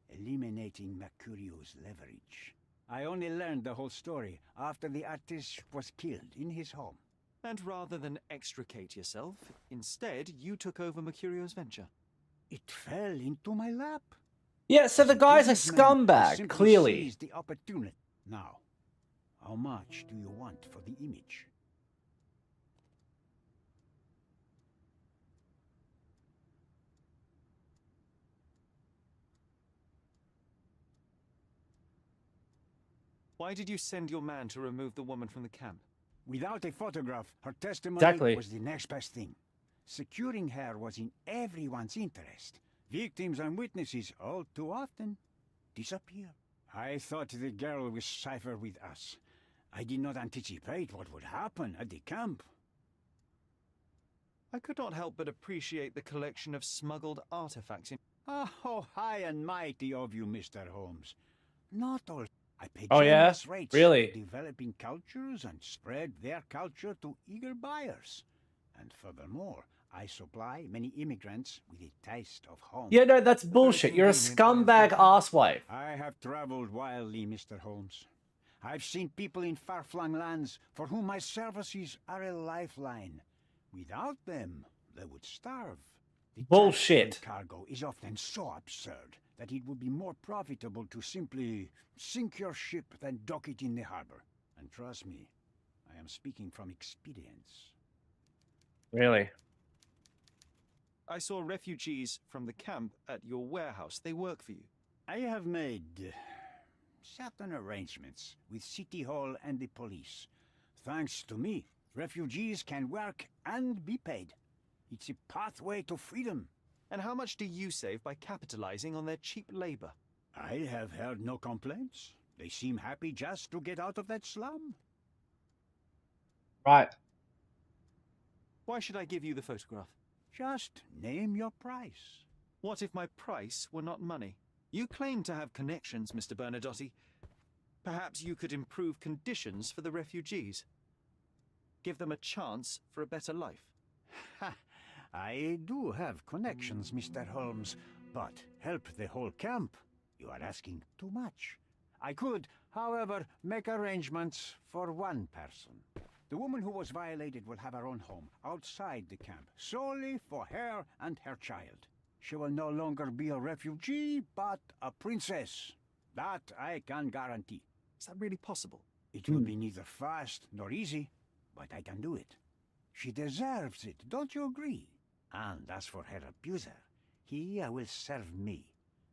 eliminating Mercurio's leverage. I only learned the whole story after the artist was killed in his home. And rather than extricate yourself, instead you took over Mercurio's venture. It fell into my lap. Yeah, so the guy's a Businessman, I scumbag, simply clearly. seized the opportunity. Now, how much do you want for the image? Why did you send your man to remove the woman from the camp? Without a photograph, her testimony Exactly. was the next best thing. Securing her was in everyone's interest. Victims and witnesses all too often disappear. I thought the girl was safer with us. I did not anticipate what would happen at the camp. I could not help but appreciate the collection of smuggled artifacts in... Oh, how high and mighty of you, Mr. Holmes. Not all. I pay Oh, yeah? generous rates Really? for developing cultures and spread their culture to eager buyers. And furthermore, I supply many immigrants with a taste of home. Yeah, no, that's bullshit. You're a scumbag asswife. I have traveled wildly, Mr. Holmes. I've seen people in far-flung lands for whom my services are a lifeline. Without them, they would starve. The Bullshit. tax on cargo is often so absurd that it would be more profitable to simply sink your ship than dock it in the harbor. And trust me, I am speaking from experience. Really? I saw refugees from the camp at your warehouse. They work for you. I have made certain arrangements with City Hall and the police. Thanks to me, refugees can work and be paid. It's a pathway to freedom. And how much do you save by capitalizing on their cheap labor? I have heard no complaints. They seem happy just to get out of that slum. Right. Why should I give you the photograph? Just name your price. What if my price were not money? You claim to have connections, Mr. Bernadotti. Perhaps you could improve conditions for the refugees. Give them a chance for a better life. Ha! I do have connections, Mr. Holmes, but help the whole camp? You are asking too much. I could, however, make arrangements for one person. The woman who was violated will have her own home outside the camp, solely for her and her child. She will no longer be a refugee, but a princess. That I can guarantee. Is that really possible? It will be neither fast nor easy, but I can do it. She deserves it, don't you agree? And as for her abuser, he will serve me.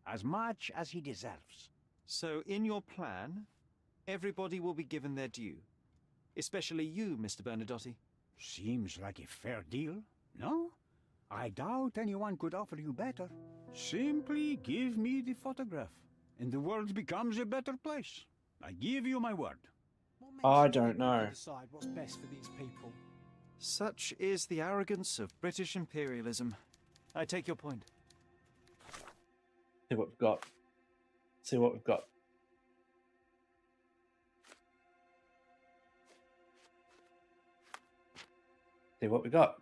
as much as he deserves. So, in your plan, everybody will be given their due. Especially you, Mr. Bernadotte. Seems like a fair deal, no? I doubt anyone could offer you better. Simply give me the photograph, and the world becomes a better place. I give you my word. I don't know. Decide what's best for these people. Such is the arrogance of British imperialism. I take your point. See what we've got. See what we've got. See what we got.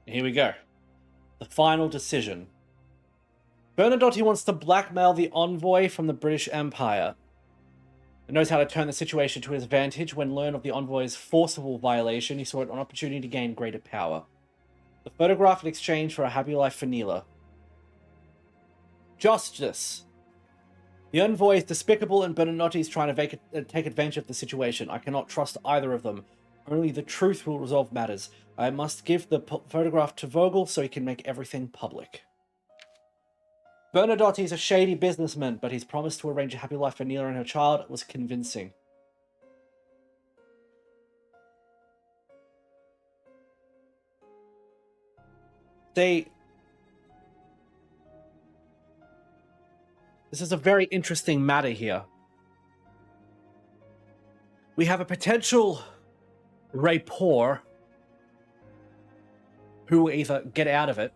Here we go. The final decision. Bernadotte wants to blackmail the envoy from the British Empire. He knows how to turn the situation to his advantage. When learned of the envoy's forcible violation, he saw it an opportunity to gain greater power. The photograph in exchange for a happy life for Neela. Justice. The envoy is despicable and Bernadotte is trying to take advantage of the situation. I cannot trust either of them. Only the truth will resolve matters. I must give the photograph to Vogel so he can make everything public. Bernadotte is a shady businessman, but his promise to arrange a happy life for Neela and her child was convincing. This is a very interesting matter here. We have a potential rapport who will either get out of it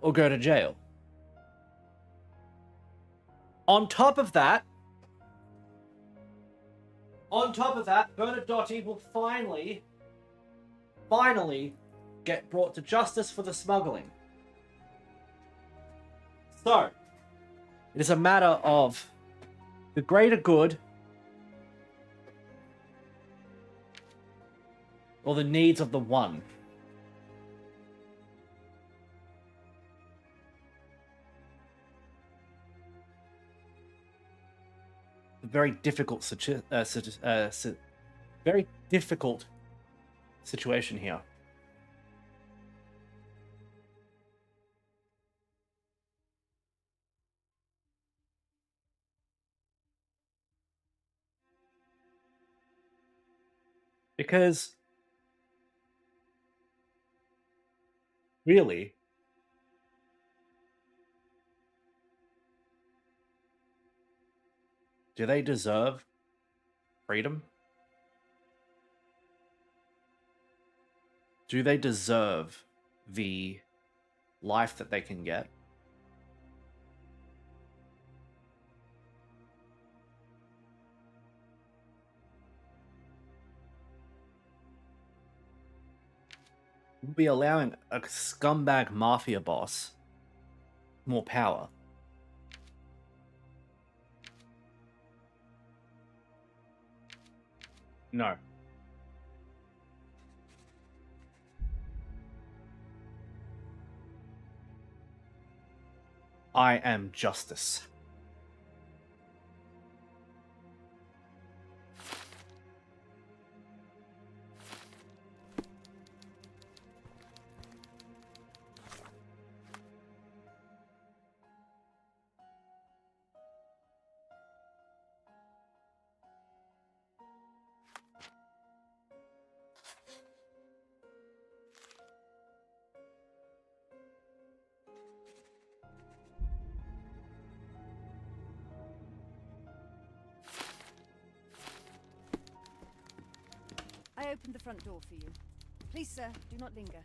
or go to jail. On top of that, Bernadotte will finally get brought to justice for the smuggling. So, it is a matter of the greater good or the needs of the one. Very difficult very difficult situation here. Because really, do they deserve freedom? Do they deserve the life that they can get? We'll be allowing a scumbag mafia boss more power. No. I am justice. I opened the front door for you. Please, sir, do not linger.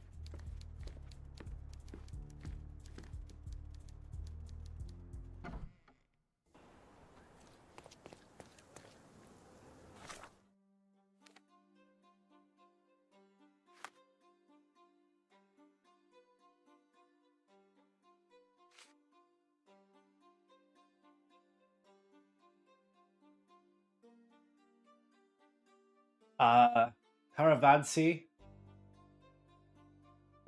Caravadsi.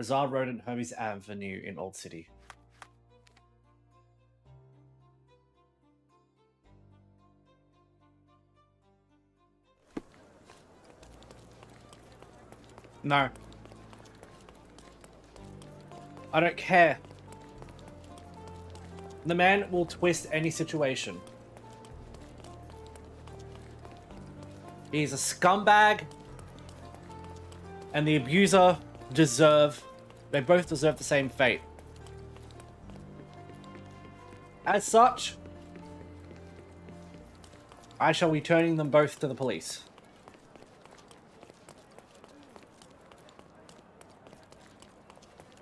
Bazaar Road and Hermes Avenue in Old City. No. I don't care. The man will twist any situation. He's a scumbag. And the abuser they both deserve the same fate. As such, I shall be turning them both to the police.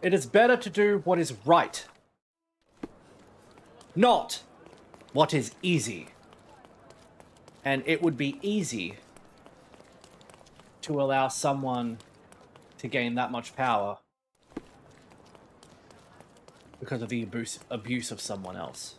It is better to do what is right, not what is easy. And it would be easy to allow someone to gain that much power because of the abuse of someone else.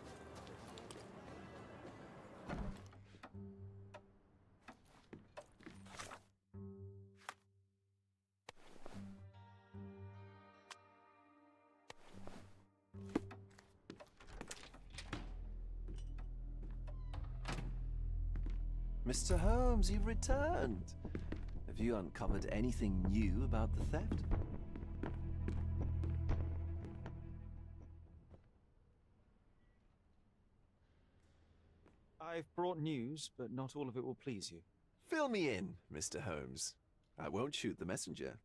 Mr. Holmes, you've returned. Have you uncovered anything new about the theft? I've brought news, but not all of it will please you. Fill me in, Mr. Holmes. I won't shoot the messenger.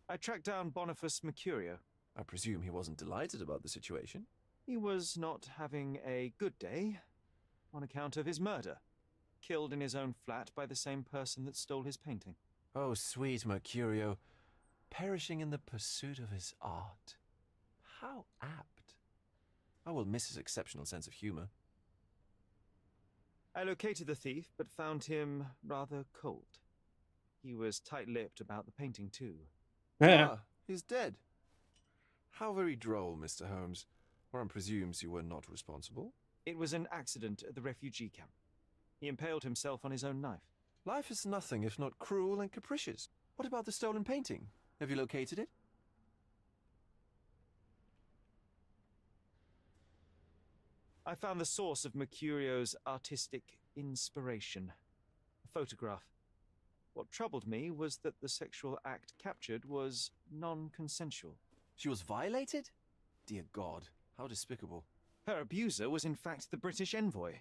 I tracked down Boniface Mercurio. I presume he wasn't delighted about the situation? He was not having a good day on account of his murder. Killed in his own flat by the same person that stole his painting. Oh, sweet Mercurio. Perishing in the pursuit of his art. How apt. I will miss his exceptional sense of humor. I located the thief, but found him rather cold. He was tight-lipped about the painting, too. Ah, he's dead. How very droll, Mr. Holmes. One presumes you were not responsible. It was an accident at the refugee camp. He impaled himself on his own knife. Life is nothing if not cruel and capricious. What about the stolen painting? Have you located it? I found the source of Mercurio's artistic inspiration. A photograph. What troubled me was that the sexual act captured was non-consensual. She was violated? Dear God, how despicable. Her abuser was in fact the British envoy.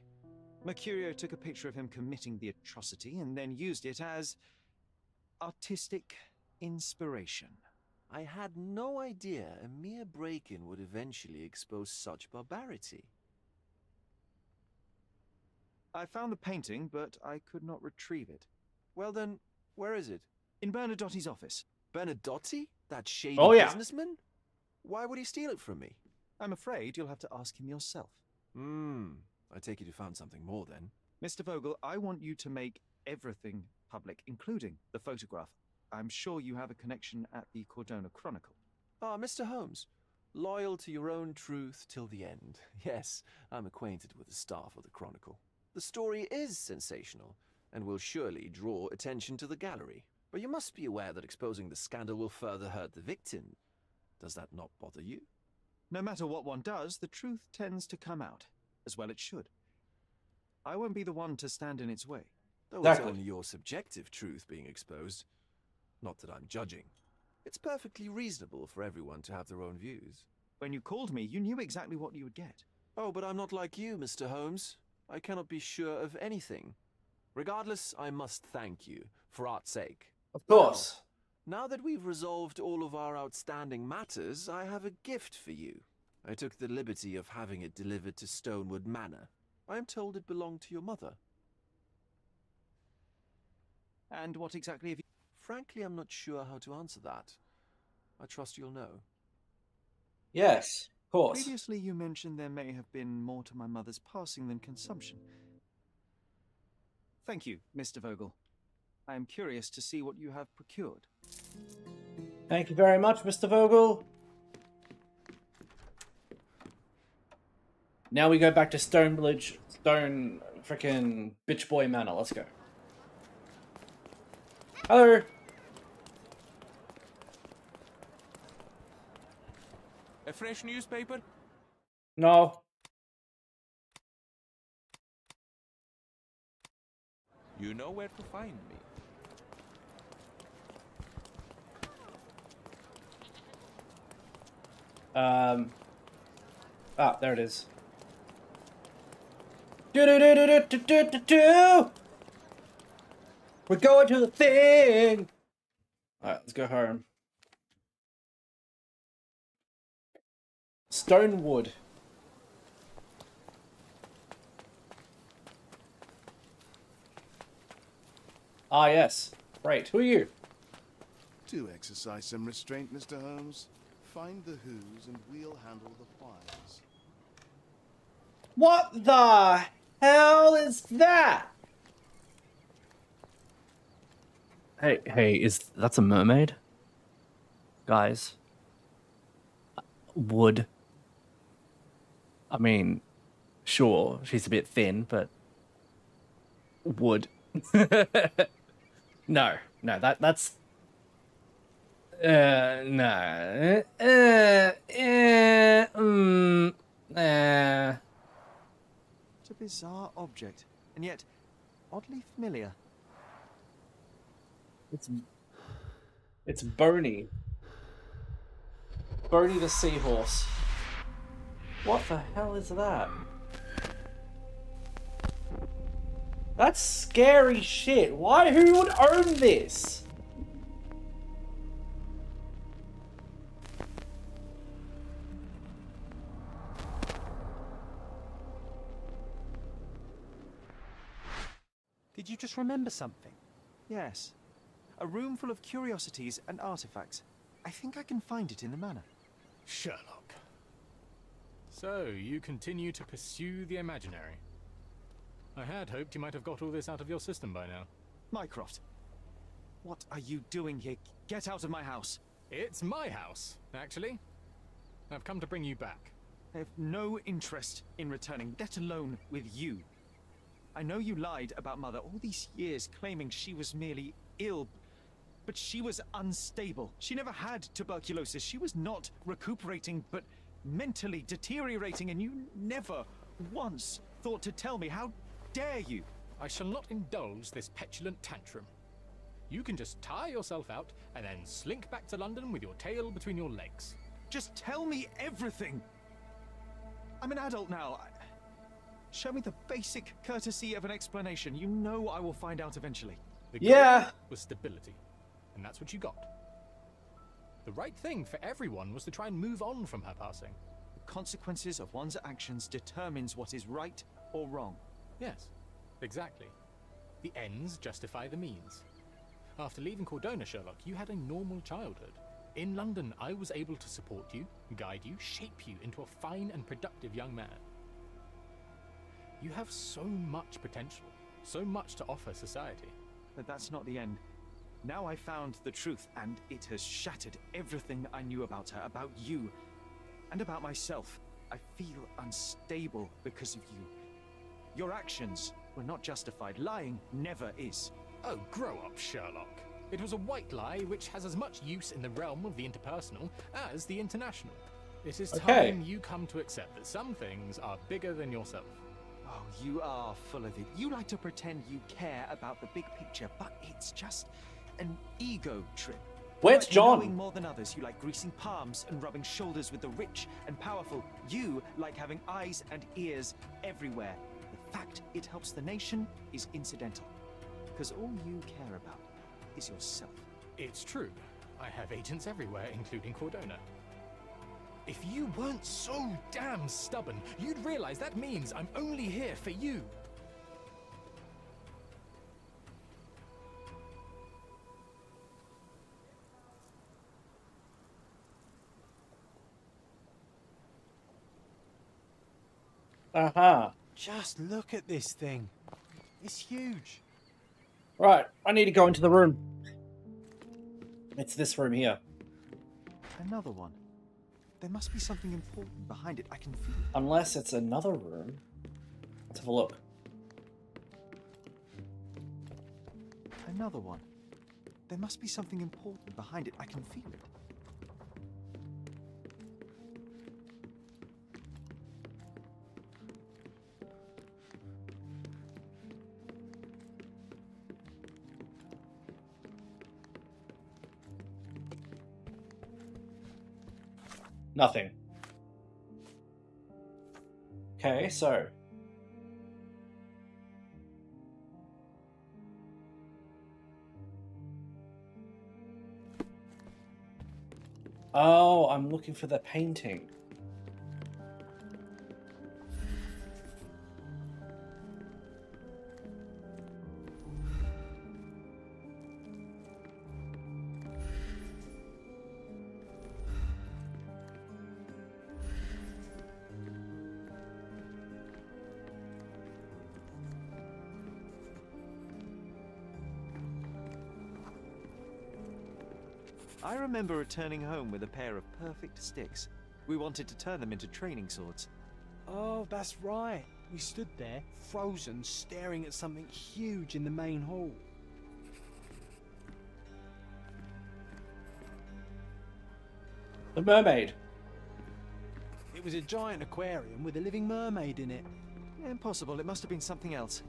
Mercurio took a picture of him committing the atrocity and then used it as artistic inspiration. I had no idea a mere break-in would eventually expose such barbarity. I found the painting, but I could not retrieve it. Well then, where is it? In Bernadotti's office. Bernadotti? That shady businessman? Why would he steal it from me? I'm afraid you'll have to ask him yourself. I take it you found something more then. Mr. Vogel, I want you to make everything public, including the photograph. I'm sure you have a connection at the Cordona Chronicle. Ah, Mr. Holmes. Loyal to your own truth till the end. Yes, I'm acquainted with the staff of the Chronicle. The story is sensational, and will surely draw attention to the gallery. But you must be aware that exposing the scandal will further hurt the victim. Does that not bother you? No matter what one does, the truth tends to come out. As well it should. I won't be the one to stand in its way. Though it's only your subjective truth being exposed. Not that I'm judging. It's perfectly reasonable for everyone to have their own views. When you called me, you knew exactly what you would get. Oh, but I'm not like you, Mr. Holmes. I cannot be sure of anything. Regardless, I must thank you, for art's sake. Of course. Well, now that we've resolved all of our outstanding matters, I have a gift for you. I took the liberty of having it delivered to Stonewood Manor. I am told it belonged to your mother. And what exactly have you... Frankly, I'm not sure how to answer that. I trust you'll know. Yes, of course. Previously, you mentioned there may have been more to my mother's passing than consumption. Thank you, Mr. Vogel. I am curious to see what you have procured. Thank you very much, Mr. Vogel. Now we go back to Stone frickin' Bitch Boy Manor. Let's go. Hello. A fresh newspaper? No. You know where to find me. Ah, there it is. Do. We're going to the thing. All right, let's go home. Stonewood. Ah, yes. Right. Who are you? Do exercise some restraint, Mr. Holmes. Find the who's and we'll handle the whys. What the hell is that? Hey, that's a mermaid? Guys. Wood. I mean, sure, she's a bit thin, but wood. No, that's no. It's a bizarre object, and yet oddly familiar. It's Boney. Boney the seahorse. What the hell is that? That's scary shit. Who would own this? Did you just remember something? Yes. A room full of curiosities and artifacts. I think I can find it in the manor. Sherlock. So, you continue to pursue the imaginary. I had hoped you might have got all this out of your system by now. Mycroft, what are you doing here? Get out of my house. It's my house, actually. I've come to bring you back. I have no interest in returning, let alone with you. I know you lied about Mother all these years, claiming she was merely ill, but she was unstable. She never had tuberculosis. She was not recuperating, but mentally deteriorating, and you never once thought to tell me. How dare you? I shall not indulge this petulant tantrum. You can just tire yourself out and then slink back to London with your tail between your legs. Just tell me everything. I'm an adult now. Show me the basic courtesy of an explanation. You know I will find out eventually. The goal was stability, and that's what you got. The right thing for everyone was to try and move on from her passing. The consequences of one's actions determines what is right or wrong. Yes, exactly. The ends justify the means. After leaving Cordona, Sherlock, you had a normal childhood. In London, I was able to support you, guide you, shape you into a fine and productive young man. You have so much potential, so much to offer society. But that's not the end. Now I found the truth, and it has shattered everything I knew about her, about you, and about myself. I feel unstable because of you. Your actions were not justified. Lying never is. Oh, grow up, Sherlock. It was a white lie which has as much use in the realm of the interpersonal as the international. It is time you come to accept that some things are bigger than yourself. Oh, you are full of it. You like to pretend you care about the big picture, but it's just an ego trip. Where's John? Knowing more than others, you like greasing palms and rubbing shoulders with the rich and powerful. You like having eyes and ears everywhere. The fact it helps the nation is incidental, because all you care about is yourself. It's true. I have agents everywhere, including Cordona. If you weren't so damn stubborn, you'd realize that means I'm only here for you. Just look at this thing. It's huge. Right, I need to go into the room. It's this room here. Another one. There must be something important behind it. I can feel it. Unless it's another room. Let's have a look. Another one. There must be something important behind it. I can feel it. Nothing. Okay, so. Oh, I'm looking for the painting. I remember returning home with a pair of perfect sticks. We wanted to turn them into training swords. Oh, that's right. We stood there, frozen, staring at something huge in the main hall. The mermaid. It was a giant aquarium with a living mermaid in it. Impossible, it must have been something else.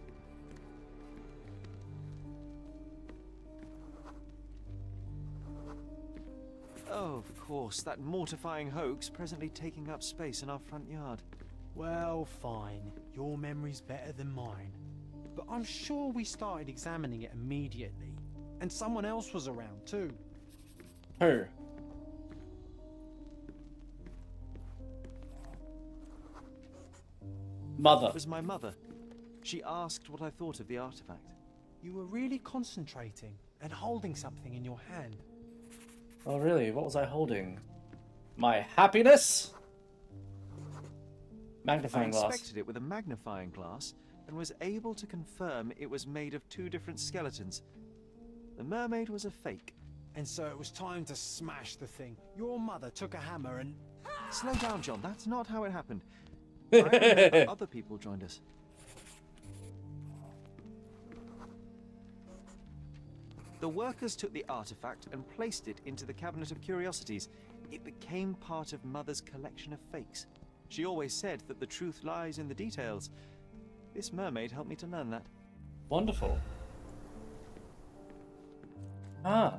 Oh, of course, that mortifying hoax presently taking up space in our front yard. Well, fine. Your memory's better than mine. But I'm sure we started examining it immediately. And someone else was around too. Who? Mother. It was my mother. She asked what I thought of the artifact. You were really concentrating and holding something in your hand. Oh, really? What was I holding? My happiness? Magnifying glass. I inspected it with a magnifying glass and was able to confirm it was made of two different skeletons. The mermaid was a fake. And so it was time to smash the thing. Your mother took a hammer and... Slow down, John. That's not how it happened. I remember other people joined us. The workers took the artifact and placed it into the cabinet of curiosities. It became part of Mother's collection of fakes. She always said that the truth lies in the details. This mermaid helped me to learn that. Wonderful. Ah.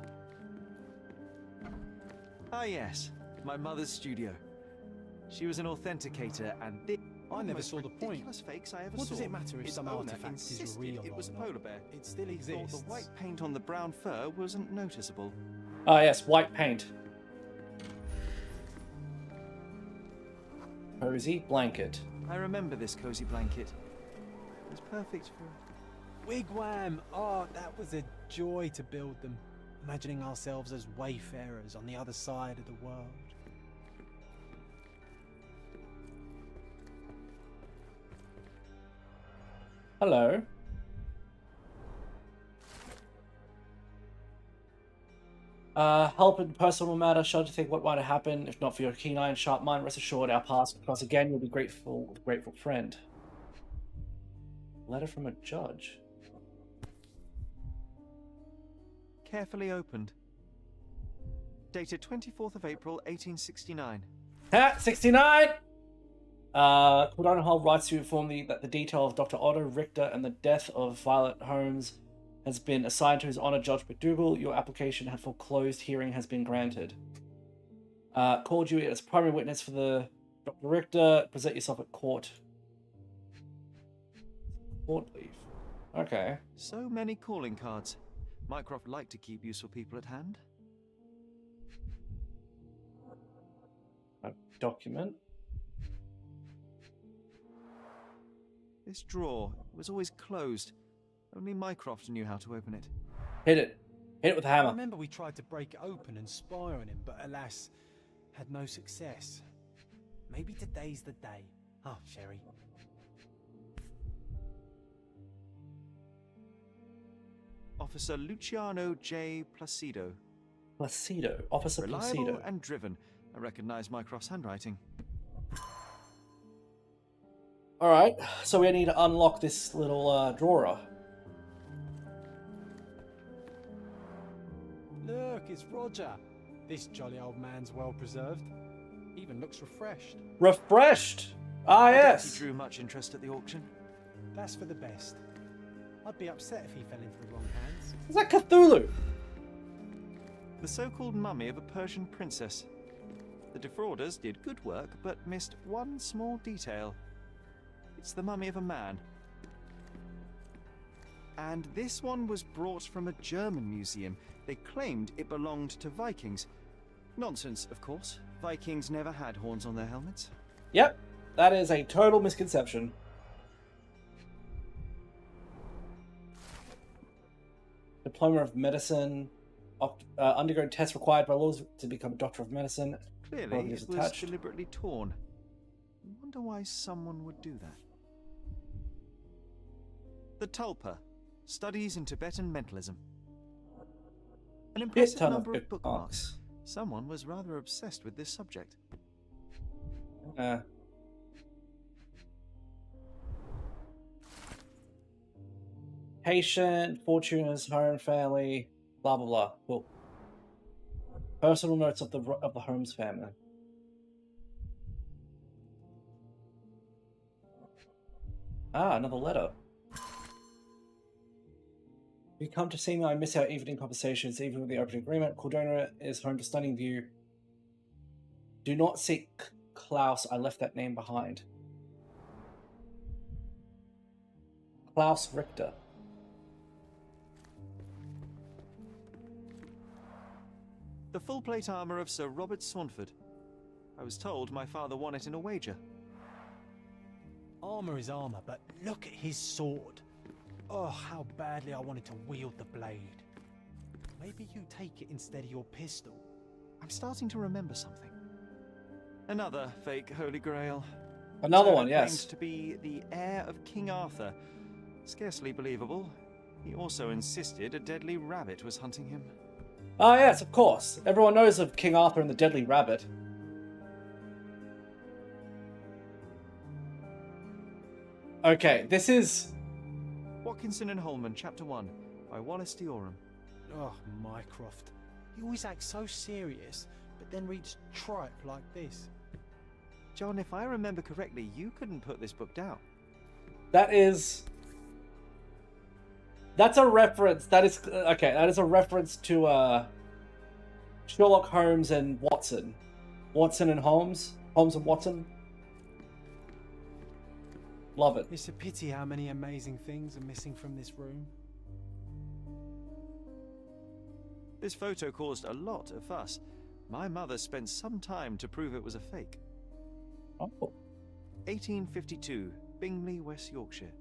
Ah, yes. My mother's studio. She was an authenticator, and I never saw the point. Fakes I ever What saw. does it matter if Its some owner artifact is insisted real it was a or not? polar bear. It still He thought exists. the white paint on the brown fur wasn't noticeable. Ah, yes, white paint. Cozy blanket. I remember this cozy blanket. It was perfect for... Wigwam! Oh, that was a joy to build them. Imagining ourselves as wayfarers on the other side of the world. Hello. Help in personal matter. Shudder to think what might have happened. If not for your keen eye and sharp mind, rest assured our paths will cross again. You'll be grateful friend. Letter from a judge. Carefully opened. Dated 24th of April, 1869. Ha! 69! Cordona Hall writes to inform that the detail of Dr. Otto Richter and the death of Violet Holmes has been assigned to His Honor Judge McDougall. Your application for closed hearing has been granted. Called you as primary witness for the Dr. Richter. Present yourself at court. Court leave. Okay. So many calling cards. Mycroft liked to keep useful people at hand. A document. This drawer was always closed. Only Mycroft knew how to open it. Hit it. Hit it with a hammer. I remember we tried to break it open and spy on him, but alas, had no success. Maybe today's the day. Oh, Sherry. Officer Luciano J. Placido. Placido. Officer Reliable Placido. and driven. I recognize Mycroft's handwriting. Alright, so we need to unlock this little drawer. Look, it's Roger. This jolly old man's well preserved. Even looks refreshed. Refreshed! Ah, I doubt yes! he drew much interest at the auction. That's for the best. I'd be upset if he fell into the wrong hands. Is that Cthulhu? The so-called mummy of a Persian princess. The defrauders did good work, but missed one small detail. It's the mummy of a man. And this one was brought from a German museum. They claimed it belonged to Vikings. Nonsense, of course. Vikings never had horns on their helmets. Yep, that is a total misconception. Diploma of Medicine. Undergo tests required by laws to become a doctor of medicine. Clearly, it was deliberately torn. I wonder why someone would do that. The Tulpa. Studies in Tibetan mentalism. An impressive number of bookmarks. Someone was rather obsessed with this subject. Patient, fortunes, home, family, blah blah blah. Cool. Personal notes of the Holmes family. Ah, another letter. If you come to see me, I miss our evening conversations, even with the open agreement. Cordona is home to stunning view. Do not seek Klaus. I left that name behind. Klaus Richter. The full plate armor of Sir Robert Saunford. I was told my father won it in a wager. Armor is armor, but look at his sword. Oh, how badly I wanted to wield the blade. Maybe you take it instead of your pistol. I'm starting to remember something. Another fake Holy Grail. Another Sir one, yes. claimed to be the heir of King Arthur. Scarcely believable. He also insisted a deadly rabbit was hunting him. Ah, yes, of course. Everyone knows of King Arthur and the Deadly Rabbit. Okay, this is... Watkinson and Holman, Chapter 1, by Wallace Dioram. Oh, Mycroft. He always acts so serious, but then reads tripe like this. John, if I remember correctly, you couldn't put this book down. That is... That's a reference. That is... Okay, that is a reference to Sherlock Holmes and Watson. Watson and Holmes. Holmes and Watson. Love it. It's a pity how many amazing things are missing from this room. This photo caused a lot of fuss. My mother spent some time to prove it was a fake. Oh. 1852, Bingley, West Yorkshire.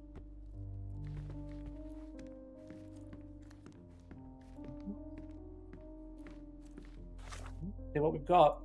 See what we've got.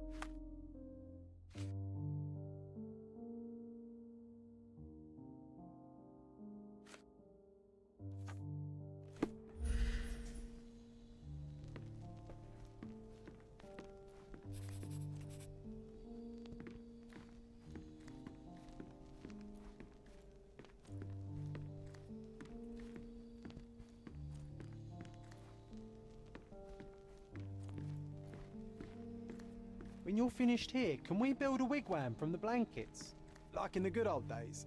When you're finished here, can we build a wigwam from the blankets? Like in the good old days?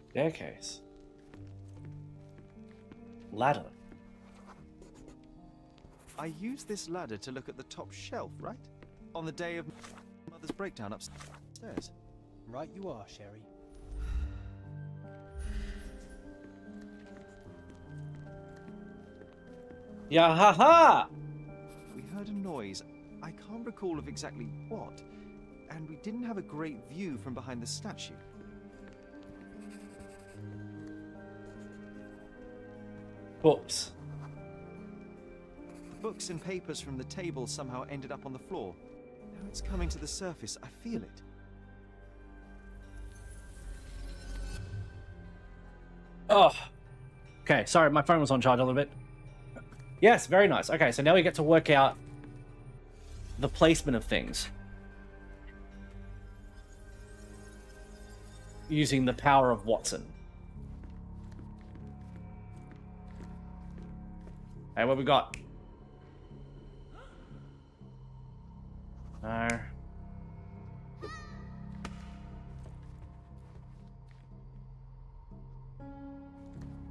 Staircase. Ladder. I used this ladder to look at the top shelf, right? On the day of Mother's breakdown upstairs. Right you are, Sherry. Yeah, ha ha! We heard a noise. I can't recall of exactly what, and we didn't have a great view from behind the statue. Books. The books and papers from the table somehow ended up on the floor. Now it's coming to the surface. I feel it. Oh. Okay, sorry, my phone was on charge a little bit. Yes, very nice. Okay, so now we get to work out the placement of things. Using the power of Watson. Hey, what we got? No.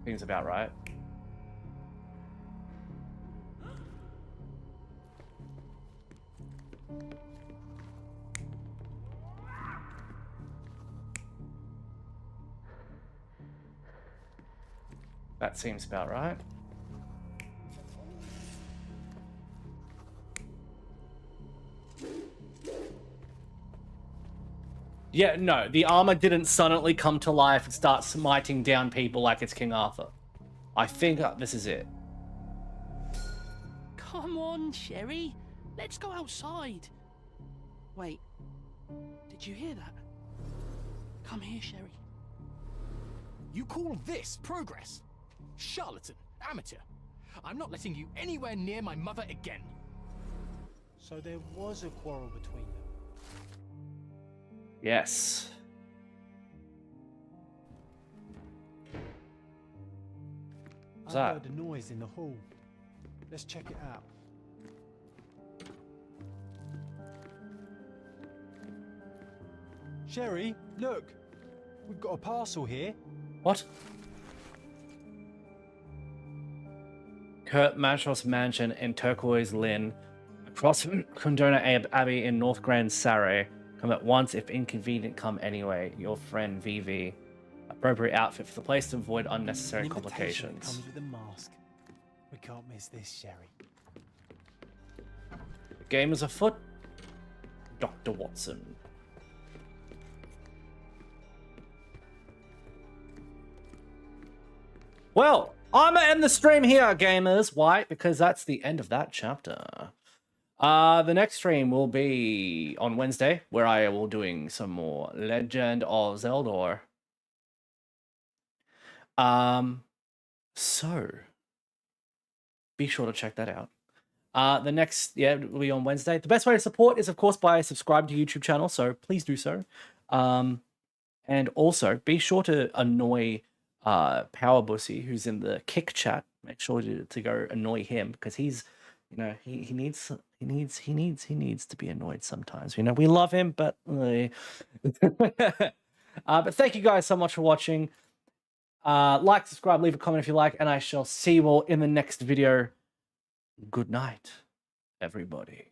Seems about right. That seems about right. Yeah, no, the armor didn't suddenly come to life and start smiting down people like it's King Arthur. I think this is it. Come on, Sherry. Let's go outside. Wait. Did you hear that? Come here, Sherry. You call this progress? Charlatan, amateur. I'm not letting you anywhere near my mother again. So there was a quarrel between them. Yes. What's I that? heard a noise in the hall. Let's check it out. Sherry, look. We've got a parcel here. What? Kurt Mashos Mansion in Turquoise Lynn, across from Condona Abbey in North Grand Surrey. Come at once, if inconvenient, come anyway. Your friend VV. Appropriate outfit for the place to avoid unnecessary An invitation complications. comes with a mask. We can't miss this, Sherry. The game is afoot. Dr. Watson. Well, I'm gonna end the stream here, gamers. Why? Because that's the end of that chapter. The next stream will be on Wednesday, where I will doing some more Legend of Zeldor. So be sure to check that out. The next, will be on Wednesday. The best way to support is, of course, by subscribing to YouTube channel. So please do so. And also be sure to annoy Power Bussy, who's in the Kick chat. Make sure to go annoy him, because he's, you know, he needs to be annoyed sometimes. You know, we love him, but but thank you guys so much for watching. Like, subscribe, leave a comment if you like, and I shall see you all in the next video. Good night, everybody.